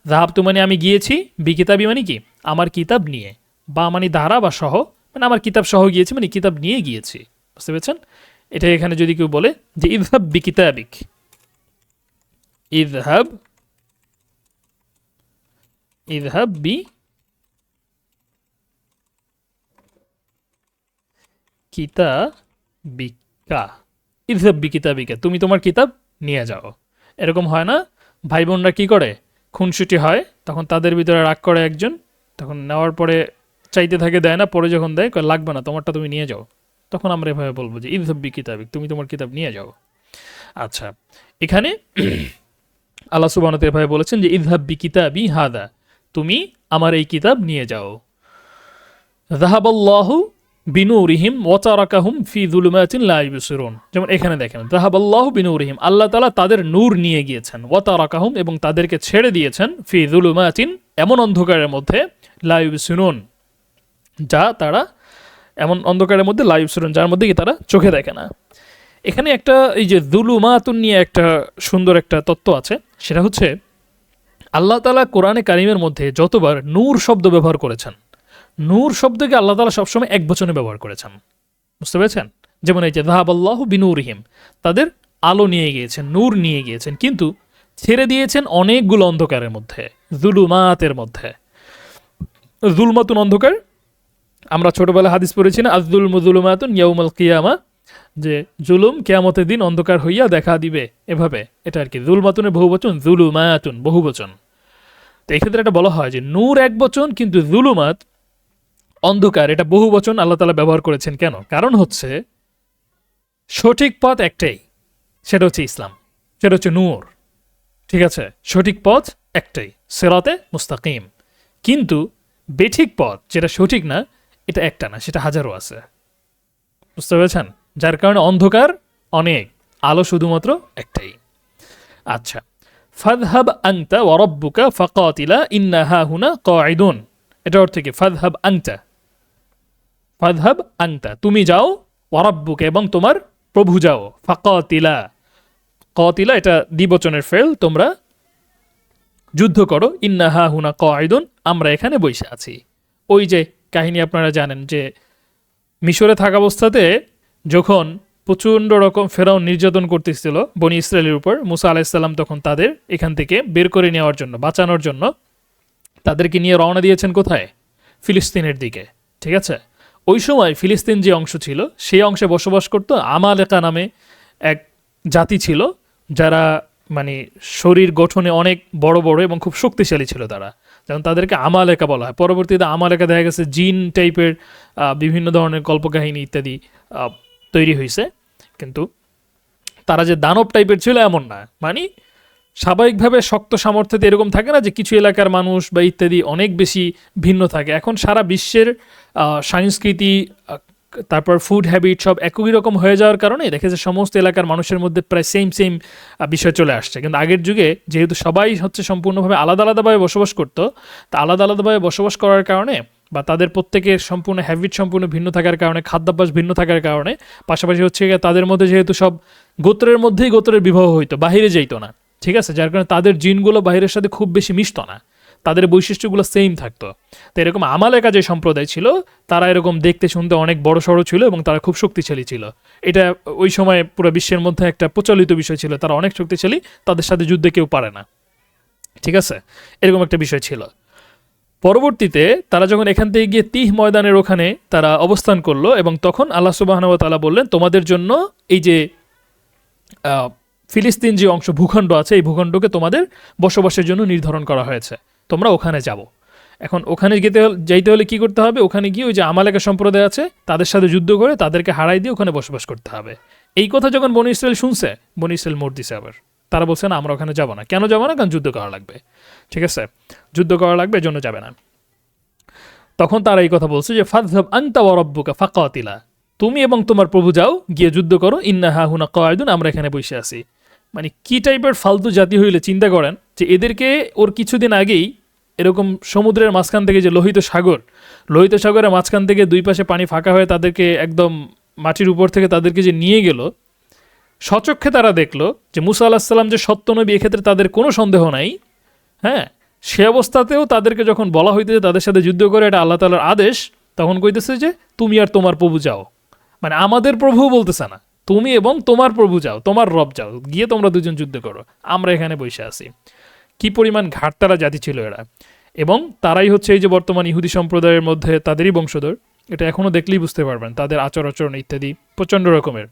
যাহাবতু মানে আমি গিয়েছি, বি কিতাবি মানে কি আমার কিতাব নিয়ে, বা মানে দ্বারা বা সহ, মানে আমার কিতাব সহ গিয়েছি মানে কিতাব নিয়ে গিয়েছি, বুঝতে পেরেছেন? এটা এখানে যদি কেউ বলে যে ইযহাব বি কিতাবিক, ইযহাব ইযহাব বি কিতাবিকা, ইযহাব বি কিতাবিকা, তুমি তোমার কিতাব নিয়ে যাও। এরকম হয় না, ভাই বোনরা কি করে, খুনসুটি হয়, তখন তাদের ভিতরে রাগ করে একজন, তখন নেওয়ার পরে চাইতে থাকে, দেয় না, পরে যখন দেয় কয় লাগবে না, তোমারটা তুমি নিয়ে যাও, তখন আমরা এভাবে বলবো যে ইযহাব বি কিতাবিক, তুমি তোমার কিতাব নিয়ে যাও। আচ্ছা, এখানে আল্লাহ সুবহানাহু ওয়া তাআলা এভাবে বলেছেন যে ইযহাব বি কিতাবি হাদা, তুমি আমার এই কিতাব নিয়ে যাও। যাহাবাল্লাহু বিনুরিহিম ওয়া তারাকাহুম ফি যুলুমাতিন লা ইবসিরুন, যেমন এখানে দেখেন যাহাবাল্লাহু বিনুরিহিম, আল্লাহ তাআলা তাদের নূর নিয়ে গিয়েছেন, ওয়া তারাকাহুম এবং তাদেরকে ছেড়ে দিয়েছেন, ফি যুলুমাতিন এমন অন্ধকারের মধ্যে, লা ইবসিরুন যা তারা, এমন অন্ধকারের মধ্যে, লা ইবসিরুন যার মধ্যে কি তারা চোখে দেখে না। এখানে একটা এই যে যুলুমাতুন নিয়ে একটা সুন্দর একটা তত্ত্ব আছে, সেটা হচ্ছে আল্লাহ তাআলা কোরআনে কারিমের মধ্যে যতবার নূর শব্দ ব্যবহার করেছেন, নূর শব্দকে আল্লাহ তাআলা সবসময় এক বচনে ব্যবহার করেছেন, বুঝতে পেরেছেন? যেমন এই যে যাহাবাল্লাহু বিনুরিহিম, তাদের আলো নিয়ে গিয়েছেন, নূর নিয়ে গিয়েছেন, কিন্তু ছেড়ে দিয়েছেন অনেকগুলো অন্ধকারের মধ্যে, যুলুমাতের মধ্যে। যুলমাতুন অন্ধকার, আমরা ছোটবেলায় হাদিস পড়েছি না, আয-যুলমু যুলুমাতুন ইয়াউমাল কিয়ামা, যে জুলুম কিয়ামতের দিন অন্ধকার হইয়া দেখা দিবে, এভাবে এটা আর কি। যুলমাতুনের বহুবচন যুলুমাতুন বহুবচন। তো এক্ষেত্রে এটা বলা হয় যে নূর এক বচন, কিন্তু যুলুমাত অন্ধকার এটা বহু বচন আল্লাহ তাআলা ব্যবহার করেছেন। কেন? কারণ হচ্ছে সঠিক পথ একটাই, সেটা হচ্ছে ইসলাম, সেটা হচ্ছে নূর, ঠিক আছে? সঠিক পথ একটাই, সিরাতে মুস্তাকিম। কিন্তু বেঠিক পথ যেটা সঠিক না, এটা একটা না, সেটা হাজারো আছে, বুঝতে পেরেছেন? যার কারণে অন্ধকার অনেক, আলো শুধুমাত্র একটাই। আচ্ছা, ফাযহাব আনতা ওয়া রাব্বুকা ফাকাতিলা ইন্না হাহুনা কাঈদুন, এটা অর্থ কি? ফাযহাব আনতা, ফাযহাব আনতা তুমি যাও, ওয়া রাব্বুকা এবং তোমার প্রভু যাও, ফাকাতিলা, কাতিলা এটা দ্বিবচনের ফেল, তোমরা যুদ্ধ করো, ইন্না হাহুনা কাঈদুন আমরা এখানে বসে আছি। ওই যে কাহিনী আপনারা জানেন যে মিশরে থাকা অবস্থাতে যখন প্রচণ্ড রকম ফেরাউন নির্যাতন করতেছিল বনি ইসরায়েলের উপর, মুসা আলাইহিস সালাম তখন তাদের এখান থেকে বের করে নেওয়ার জন্য, বাঁচানোর জন্য তাদেরকে নিয়ে রওনা দিয়েছেন কোথায়? ফিলিস্তিনের দিকে, ঠিক আছে? ওই সময় ফিলিস্তিন যে অংশ ছিল সেই অংশে বসবাস করত আমালেকা নামে এক জাতি ছিল, যারা মানে শরীর গঠনে অনেক বড় বড় এবং খুব শক্তিশালী ছিল তারা, যেমন তাদেরকে আমালেকা বলা হয়। পরবর্তীতে আমালেকা দেখা গেছে জিন টাইপের বিভিন্ন ধরনের কল্পকাহিনী ইত্যাদি তৈরি হয়েছে, কিন্তু তারা যে দানব টাইপের ছিল এমন না, মানে স্বাভাবিকভাবে শক্ত সামর্থ্যতে এরকম থাকে না যে কিছু এলাকার মানুষ বা ইত্যাদি অনেক বেশি ভিন্ন থাকে। এখন সারা বিশ্বের সংস্কৃতি, তারপর ফুড হ্যাবিট সব একই রকম হয়ে যাওয়ার কারণে দেখে যে সমস্ত এলাকার মানুষের মধ্যে প্রায় সেম বিষয় চলে আসছে। কিন্তু আগের যুগে যেহেতু সবাই হচ্ছে সম্পূর্ণভাবে আলাদা আলাদাভাবে বসবাস করতো, তা আলাদা আলাদাভাবে বসবাস করার কারণে বা তাদের প্রত্যেকের সম্পূর্ণ হ্যাবিট সম্পূর্ণ ভিন্ন থাকার কারণে, খাদ্যাভ্যাস ভিন্ন থাকার কারণে, পাশাপাশি হচ্ছে গিয়ে তাদের মধ্যে যেহেতু সব গোত্রের মধ্যেই গোত্রের বিবাহ হইতো, বাহিরে যাইতো না, ঠিক আছে, যার কারণে তাদের জিনগুলো বাইরের সাথে খুব বেশি মিশতো না, তাদের বৈশিষ্ট্যগুলো সেম থাকতো। তো এরকম আমালেকা যে সম্প্রদায় ছিল তারা এরকম দেখতে শুনতে অনেক বড় সড়ো ছিল এবং তারা খুব শক্তিশালী ছিল। এটা ওই সময় পুরো বিশ্বের মধ্যে একটা প্রচলিত বিষয় ছিল, তারা অনেক শক্তিশালী, তাদের সাথে যুদ্ধে কেউ পারে না, ঠিক আছে, এরকম একটা বিষয় ছিল। পরবর্তীতে তারা যখন এখান থেকে গিয়ে তিহ ময়দানের ওখানে তারা অবস্থান করলো এবং তখন আল্লাহ সুবহানাহু ওয়া তাআলা বললেন, তোমাদের জন্য এই যে ফিলিস্তিন যে অংশ ভূখণ্ড আছে, এই ভূখণ্ডকে তোমাদের বসবাসের জন্য নির্ধারণ করা হয়েছে, তোমরা ওখানে যাও। এখন ওখানে যাইতে হলে কি করতে হবে? ওখানে গিয়ে ওই যে আমালেকা সম্প্রদায় আছে তাদের সাথে যুদ্ধ করে তাদেরকে হারাই দিয়ে ওখানে বসবাস করতে হবে। এই কথা যখন বনী ইসরাইল শুনছে, বনী ইসরাইল মোট দিছে আবার, তারা বলছে না আমরা ওখানে যাবো না। কেন যাবো না? কারণ যুদ্ধ করা লাগবে, ঠিক আছে, যুদ্ধ করা লাগবে, এজন্য যাবে না। তখন তারা এই কথা বলছে যে ফাযহাব আনতা ওয়া রাব্বুকা ফাকাতিলা, তুমি এবং তোমার প্রভু যাও, গিয়ে যুদ্ধ করো, ইন্না হাহুনা কায়দুন, আমরা এখানে বসে আছি। মানে কি টাইপের ফালতু জাতি হইলে চিন্তা করেন যে এদেরকে ওর কিছুদিন আগেই এরকম সমুদ্রের মাঝখান থেকে যে লোহিত সাগরের মাঝখান থেকে দুই পাশে পানি ফাঁকা হয়ে তাদেরকে একদম মাটির উপর থেকে তাদেরকে যে নিয়ে গেল, স্বচক্ষে তারা দেখলো যে মুসা আলাহিস সাল্লাম যে সত্য নবী, এক্ষেত্রে তাদের কোনো সন্দেহ নাই। হ্যাঁ, সে অবস্থাতেও তাদেরকে যখন বলা হইতেছে তাদের সাথে যুদ্ধ করে, এটা আল্লাহ তাআলার আদেশ, তখন কইতেছে যে তুমি আর তোমার প্রভু যাও। মানে আমাদের প্রভু বলতেছে না, তুমি এবং তোমার প্রভু যাও, তোমার রব যাও, গিয়ে তোমরা দুজন যুদ্ধ করো, আমরা এখানে বসে আছি। কি পরিমাণ ঘাটতারা জাতি ছিল এরা। এবং তারাই হচ্ছে এই যে বর্তমান ইহুদি সম্প্রদায়ের মধ্যে তাদেরই বংশধর। এটা এখনও দেখলেই বুঝতে পারবেন, তাদের আচরণ ইত্যাদি প্রচণ্ড রকমের।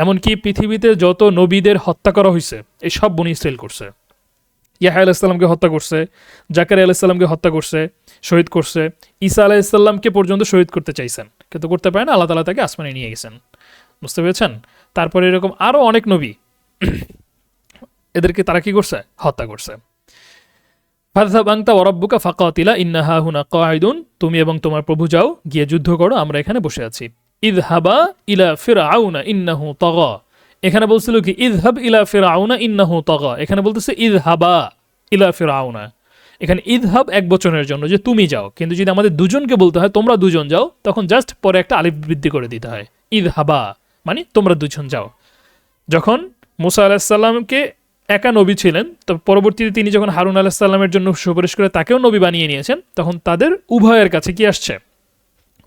এমনকি পৃথিবীতে যত নবীদের হত্যা করা হয়েছে এই সব বনী ইসরাইল করছে। ইয়াহয়া আলাইহিসসালামকে হত্যা করছে, জাকারিয়া আলাইহিসসালামকে হত্যা করছে, শহীদ করছে, ঈসা আলাইহিসসালামকে পর্যন্ত শহীদ করতে চাইছেন, কিন্তু করতে পারে না, আল্লাহ তাআলা তাকে আসমানে নিয়ে গেছেন। বুঝতে পেরেছেন? তারপরে এরকম আরও অনেক নবী, এদেরকে তারা কি করছে? হত্যা করছে। ফাযহাব আনতা ওয়া রাব্বুকা ফাকাতিলা ইন্না হাহুনা কায়িদুন, তুমি এবং তোমার প্রভু যাও, গিয়ে যুদ্ধ করো, আমরা এখানে বসে আছি। ইযহাবা ইলা ফিরআউনা ইন্নাহু তাগা, এখানে বলছিল কি ইযহাব ইলা ফিরআউনা ইন্নাহু তাগা, এখানে বলতেছে ইযহাবা ইলা ফিরআউনা। এখানে ইযহাব এক বচনের জন্য, যে তুমি যাও, কিন্তু যদি আমাদের দুজনকে বলতে হয় তোমরা দুজন যাও, তখন জাস্ট পরে একটা আলিফ বৃদ্ধি করে দিতে হয়, ইযহাবা মানে তোমরা দুজন যাও। যখন মুসা আলাইহিস সালামকে একা নবী ছিলেন, তো পরবর্তীতে তিনি যখন হারুন আলাইহিস সালামের জন্য সুপারিশ করে তাকেও নবী বানিয়ে নিয়েছেন, তখন তাদের উভয়ের কাছে কি আসছে?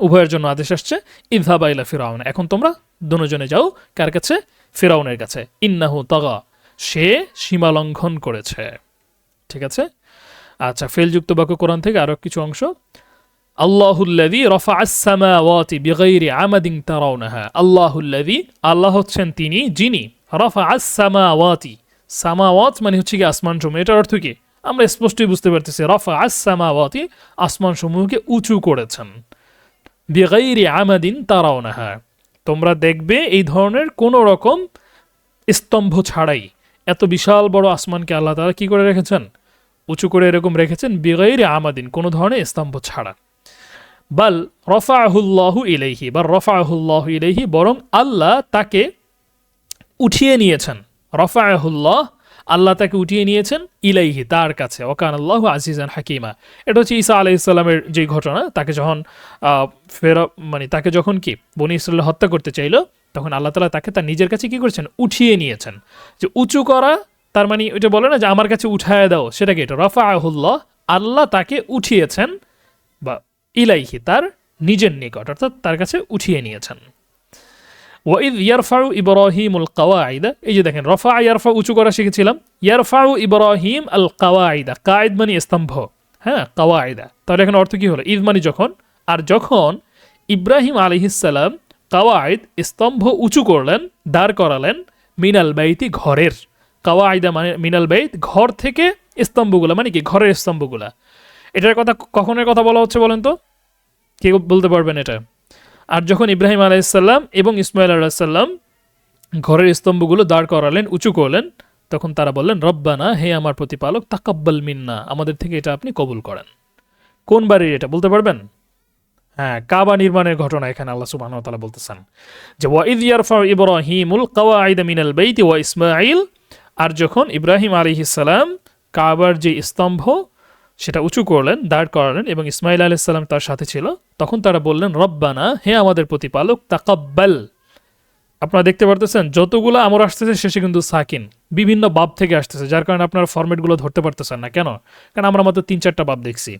উভয়ের জন্য আদেশ আসছে ইযহাবা ইলা ফিরআউনা, এখন তোমরা দুজনে যাও, কার কাছে? ফিরআউনের কাছে। ইন্নাহু তাগা, সে সীমা লঙ্ঘন করেছে। ঠিক আছে, আচ্ছা, ফেলযুক্ত বাক্য কোরআন থেকে আরো কিছু অংশ। আল্লাহুল্লাযী রাফা'আস সামাওয়াতি বিগাইরি আমাদিন তারাউনাহা, আল্লাহুল্লাযী, আল্লাহ হচ্ছেন তিনি যিনি, রাফা'আস সামাওয়াতি, সামাওয়াত মানে হচ্ছে কি আসমান সমূহ, এটার অর্থ কি আমরা স্পষ্টই বুঝতে পারতেছি, রাফা'আস সামাওয়াতি, আসমান সমূহকে উঁচু করেছেন, বিগাইরি আমাদিন তারাউনাহা, তোমরা দেখবে এই ধরনের কোন রকম স্তম্ভ ছাড়াই এত বিশাল বড় আসমানকে আল্লাহ তাআলা কি করে রেখেছেন? উঁচু করে এরকম রেখেছেন, বিগাইরি আমাদিন, কোন ধরনের স্তম্ভ ছাড়া। বাল রাফাআহুল্লাহু ইলাইহি, বা রাফাআহুল্লাহু ইলাইহি, বরং আল্লাহ তাকে উঠিয়ে নিয়েছেন। রাফাআহুল্লাহ, আল্লাহ তাকে উঠিয়ে নিয়েছেন, ইলাইহি, তার কাছে, ওয়াকানাল্লাহু আজিজান হাকিমা। এটা হচ্ছে ঈসা আলাইহিস সালামের যে ঘটনা, তাকে যখন তাকে যখন কি বনী ইসরাইল হত্যা করতে চাইল, তখন আল্লাহ তাআলা তাকে তার নিজের কাছে কি করেছেন? উঠিয়ে নিয়েছেন। যে উঁচু করা, তার মানে ওইটা বলে না যে আমার কাছে উঠায় দাও, সেটাকে এটা রাফাআহুল্লাহ, আল্লাহ তাকে উঠিয়েছেন, বা ইলাইহি, তার নিজের নিকট, অর্থাৎ তার কাছে উঠিয়ে নিয়েছেন। ওয়াইদ ইয়ারফাউ ইব্রাহিমুল কাওয়াইদা, এই যে দেখেন রফা ইয়ারফা উঁচু করা শিখেছিলাম, ইয়ারফাউ ইব্রাহিম আল কাওয়াইদা, কায়েদ মানে স্তম্ভ, হ্যাঁ, কাওয়াইদা, তাহলে এখানে অর্থ কি হলো? ঈদ মানে যখন, আর যখন ইব্রাহিম আলাইহিস সালাম কাওয়াইদ স্তম্ভ উঁচু করলেন, দাঁড় করালেন, মিনাল বাইতি, ঘরের, কাওয়াইদা মানে মিনাল বাইত, ঘর থেকে স্তম্ভগুলা, মানে কি ঘরের স্তম্ভগুলা। এটার কথা কখনের কথা বলা হচ্ছে বলেন তো, কে বলতে পারবেন এটা? আর যখন ইব্রাহিম আলাইহিস সালাম এবং ইসমাইল আলাইহিস সালাম ঘরের স্তম্ভগুলো দাঁড় করালেন, উঁচু করলেন, তখন তারা বললেন রব্বানা, হে আমার প্রতিপালক, তাকাব্বাল মিন্না, আমাদের থেকে এটা আপনি কবুল করেন। কোন বাড়ির এটা বলতে পারবেন? হ্যাঁ, কাবা নির্মাণের ঘটনা এখানে আল্লাহ সুবহানাহু ওয়া তাআলা বলতেছেন যে ওয়াইদ ইয়ারফাউ ইব্রাহিমুল কাওয়াইদা মিনাল বাইতি ওয়া ইসমাঈল, আর যখন ইব্রাহিম আলাইহিস সালাম কাবার যে স্তম্ভ সেটা উঁচু করলেন, দাঁড় করালেন, এবং ইসমাঈল আলাইহিস সালাম তার সাথে ছিল, তখন তারা বললেন রব্বানা, হে আমাদের প্রতিপালক, তাকাব্বাল। আপনারা দেখতে পারতেছেন যতগুলো আমর আসতেছে শেষে কিন্তু সাকিন বিভিন্ন বাব থেকে আসতেছে, যার কারণে আপনারা ফরম্যাটগুলো ধরতে পারতেছেন না। কেন? কারণ আমরা মাত্র 3-4টা বাব দেখছি।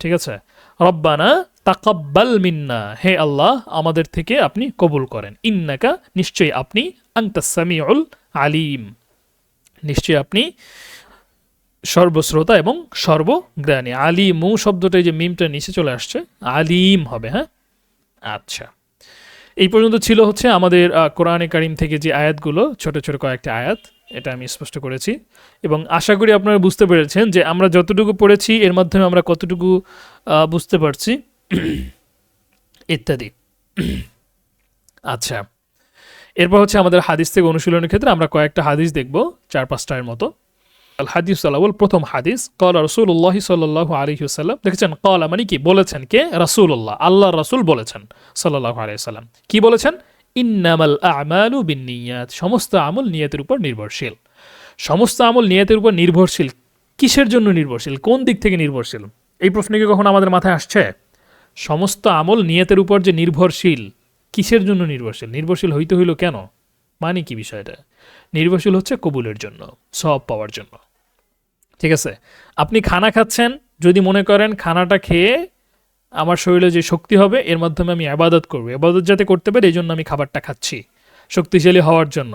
ঠিক আছে, রব্বানা তাকাব্বাল মিন্না, হে আল্লাহ আমাদের থেকে আপনি কবুল করেন, ইন্নাকা, নিশ্চয়ই আপনি, আনতাস সামিউল আলিম, নিশ্চয়ই আপনি সর্বশ্রোতা এবং সর্বজ্ঞানী। আলিমু শব্দটা যে মিমটা নিচে চলে আসছে, আলিম হবে। হ্যাঁ, আচ্ছা, এই পর্যন্ত ছিল হচ্ছে আমাদের কোরআনে কারিম থেকে যে আয়াতগুলো, ছোট ছোট কয়েকটা আয়াত, এটা আমি স্পষ্ট করেছি, এবং আশা করি আপনারা বুঝতে পেরেছেন যে আমরা যতটুকু পড়েছি এর মাধ্যমে আমরা কতটুকু বুঝতে পারছি ইত্যাদি। আচ্ছা, এরপর হচ্ছে আমাদের হাদিস থেকে অনুশীলনের ক্ষেত্রে আমরা কয়েকটা হাদিস দেখব, 4-5টার মতো। আল হাদিস আলাউল, প্রথম হাদিস, ক্বালা রাসূলুল্লাহ সাল্লাল্লাহু আলাইহি ওয়াসাল্লাম। দেখেছেন, ক্বালা মানে কি? বলেছেন। কে? রাসূলুল্লাহ, আল্লাহর রাসূল বলেছেন সাল্লাল্লাহু আলাইহি ওয়াসাল্লাম। কি বলেছেন? ইন্নামাল আ'মালু বিন্নিয়াত, সমস্ত আমল নিয়তের উপর নির্ভরশীল। সমস্ত আমল নিয়তের উপর নির্ভরশীল। কিসের জন্য নির্ভরশীল? কোন দিক থেকে নির্ভরশীল? এই প্রশ্ন কি কখনো আমাদের মাথায় আসছে? সমস্ত আমল নিয়তের উপর যে নির্ভরশীল, কিসের জন্য নির্ভরশীল? নির্ভরশীল হইতে হইল কেন? মানে কি বিষয়টা? নির্ভরশীল হচ্ছে কবুলের জন্য, সওয়াব পাওয়ার জন্য। ঠিক আছে, আপনি খানা খাচ্ছেন, যদি মনে করেন খানাটা খেয়ে আমার শরীরে যে শক্তি হবে এর মাধ্যমে আমি ইবাদত করব, ইবাদত যাতে করতে পারি এই জন্য আমি খাবারটা খাচ্ছি শক্তিশালী হওয়ার জন্য,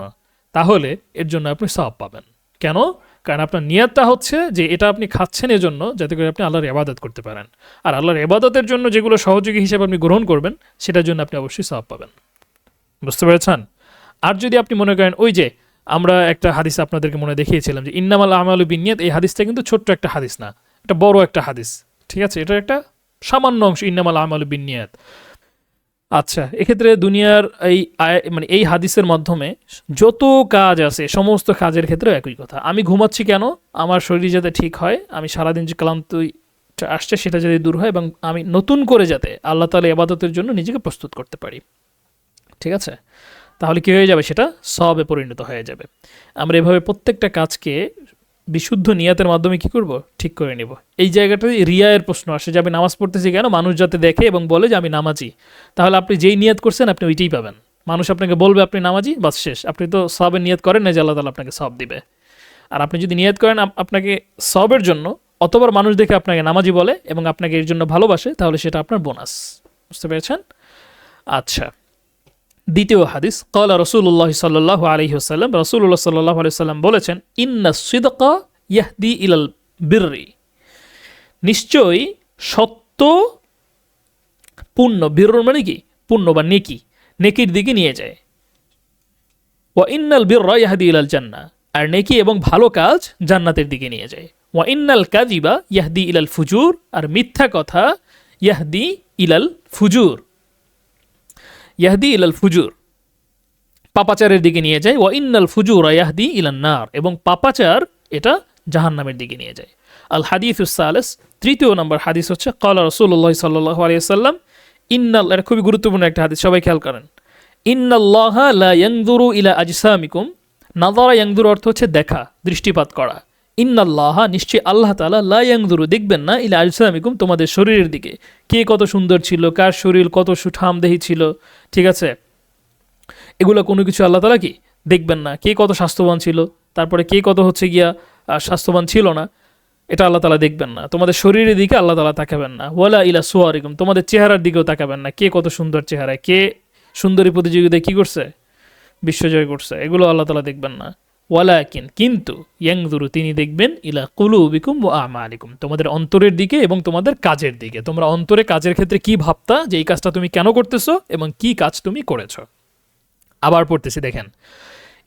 তাহলে এর জন্য আপনি সওয়াব পাবেন। কেন? কারণ আপনার নিয়তটা হচ্ছে যে এটা আপনি খাচ্ছেন এজন্য যাতে করে আপনি আল্লাহর ইবাদত করতে পারেন, আর আল্লাহর ইবাদতের জন্য যেগুলো সহযোগী হিসেবে আপনি গ্রহণ করবেন সেটার জন্য আপনি অবশ্যই সওয়াব পাবেন। বুঝতে পেরেছেন? আর যদি আপনি মনে করেন, ওই যে আমরা একটা হাদিস আপনাদেরকে মনে দেখিয়েছিলাম যে ইন্নামাল আমালু বিন্নিয়াত, এই হাদিসটা কিন্তু ছোট্ট একটা হাদিস না, এটা বড় একটা হাদিস। ঠিক আছে, এটা একটা সামান্য অংশ, ইন্নামাল আমালু বিন্নিয়াত। আচ্ছা, এক্ষেত্রে দুনিয়ার মানে এই হাদিসের মাধ্যমে যত কাজ আছে সমস্ত কাজের ক্ষেত্রে একই কথা। আমি ঘুমাচ্ছি কেন? আমার শরীর যাতে ঠিক হয়, আমি সারাদিন যে ক্লান্ত আসছে সেটা যাতে দূর হয়, এবং আমি নতুন করে যাতে আল্লাহ তাআলা ইবাদতের জন্য নিজেকে প্রস্তুত করতে পারি। ঠিক আছে, তাহলে কী হয়ে যাবে? সেটা সওয়াবে পরিণত হয়ে যাবে। আমরা এভাবে প্রত্যেকটা কাজকে বিশুদ্ধ নিয়াতের মাধ্যমে কি করব? ঠিক করে নেব। এই জায়গাটায় রিয়ায়ের প্রশ্ন আসে যে আমি নামাজ পড়তেছি কেন? মানুষ যাতে দেখে এবং বলে যে আমি নামাজি। তাহলে আপনি যেই নিয়াত করছেন আপনি ওইটাই পাবেন। মানুষ আপনাকে বলবে আপনি নামাজি, বাস শেষ। আপনি তো সওয়াবের নিয়াত করেন না যে আল্লাহ তাআলা আপনাকে সওয়াব দিবে। আর আপনি যদি নিয়াত করেন আপনাকে সওয়াবের জন্য, অতবার মানুষ দেখে আপনাকে নামাজি বলে এবং আপনাকে এর জন্য ভালোবাসে, তাহলে সেটা আপনার বোনাস। বুঝতে পেরেছেন? আচ্ছা, দ্বিতীয় হাদিস, ক্বালা রাসূলুল্লাহ সাল্লাল্লাহু আলাইহি ওয়াসাল্লাম, রাসূলুল্লাহ সাল্লাল্লাহু আলাইহি ওয়াসাল্লাম বলেছেন, ইন্নাস সিদকা ইয়াহদি ইলাল বিররি, নিশ্চয়ই সত্য পুণ্য, বির মানে কি? পুণ্য বা নেকি, নেকির দিকে নিয়ে যায়। ওয়া ইন্নাল বিররা ইয়াহদি ইলাল জান্নাহ, আর নেকি এবং ভালো কাজ জান্নাতের দিকে নিয়ে যায়। ওয়া ইন্নাল কাযিবা ইয়াহদি ইলাল ফুজুর, আর মিথ্যা কথা ইয়াহদি ইলাল ফুজুর, ইয়াহদি ইলাল ফুজুর, পাপাচারের দিকে নিয়ে যায়। ওয়া ইন্নাল ফুজুরা ইয়াহদি ইলান নার, এবং পাপাচার এটা জাহান্নামের দিকে নিয়ে যায়। আল হাদিসুস সালিস, তৃতীয় নম্বর হাদিস হচ্ছে, ক্বালা রাসূলুল্লাহ সাল্লাল্লাহু আলাইহি ওয়াসাল্লাম, ইন্নাল, এটা খুবই গুরুত্বপূর্ণ একটা হাদিস, সবাই খেয়াল করেন। ইন্নাল্লাহা লা ইয়ানজুরু ইলা আজসামিকুম, নাযারা ইয়ানজুরু অর্থ হচ্ছে দেখা, দৃষ্টিপাত করা। ইন্নাল্লাহা, নিশ্চয়ই আল্লাহ তাআলা, লা ইয়ানজুরু দেখবেন না, ইলা আজসামিকুম তোমাদের শরীরের দিকে, কে কত সুন্দর ছিল, কার শরীর কত সুঠামদেহী ছিল। ঠিক আছে, এগুলো কোনো কিছু আল্লাহ তাআলা কি দেখবেন না। কে কত স্বাস্থ্যবান ছিল, তারপরে কে কত হচ্ছে গিয়া স্বাস্থ্যবান ছিল না, এটা আল্লাহ তাআলা দেখবেন না। তোমাদের শরীরের দিকে আল্লাহ তাআলা তাকাবেন না। ওয়ালা ইলা সুওয়ারিকুম, তোমাদের চেহারার দিকেও তাকাবেন না, কে কত সুন্দর চেহারায়, কে সুন্দরী প্রতিযোগিতায় কি করছে, বিশ্বজয় করছে, এগুলো আল্লাহ তাআলা দেখবেন না। ওয়ালাকিন, কিন্তু, ইয়ানজুরু তিনি দেখবেন, ইলা কুলুবিকুম ওয়া আমালিকুম, তোমাদের অন্তরের দিকে এবং তোমাদের কাজের দিকে। তোমরা অন্তরে কাজের ক্ষেত্রে কি ভাবতা, যে এই কাজটা তুমি কেন করতেছো এবং কি কাজ তুমি করেছো। আবার পড়তেছি, দেখেন,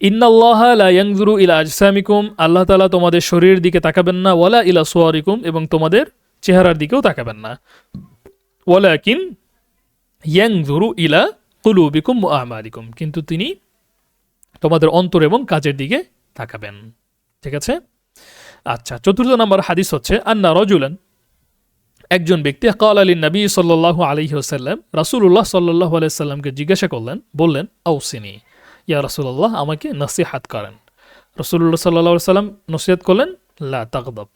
ইন্নাল্লাহা লা ইয়ানজুরু ইলা আজসামিকুম, আল্লাহ তাআলা তোমাদের শরীরের দিকে তাকাবেন না। ওয়ালা ইলা সুওয়ারিকুম, এবং তোমাদের চেহারার দিকেও তাকাবেন না। ওয়ালাকিন ইয়ানজুরু ইলা কুলুবিকুম ওয়া আমালিকুম, কিন্তু তিনি তোমাদের অন্তর এবং কাজের দিকে তাকাবেন। ঠিক আছে? আচ্ছা, চতুর্থ নম্বর হাদিস হচ্ছে আন্না রাজুলান, একজন ব্যক্তি ক্বাল আলী নবী সাল্লাল্লাহু আলাইহি ওয়াসাল্লাম, রাসূলুল্লাহ সাল্লাল্লাহু আলাইহি সাল্লামকে জিজ্ঞাসা করলেন, বললেন আউসিনি ইয়া রাসূলুল্লাহ, আমাকে নসিহত করেন। রাসূলুল্লাহ সাল্লাল্লাহু আলাইহি সাল্লাম নসিহত করলেন লা তাগদাব।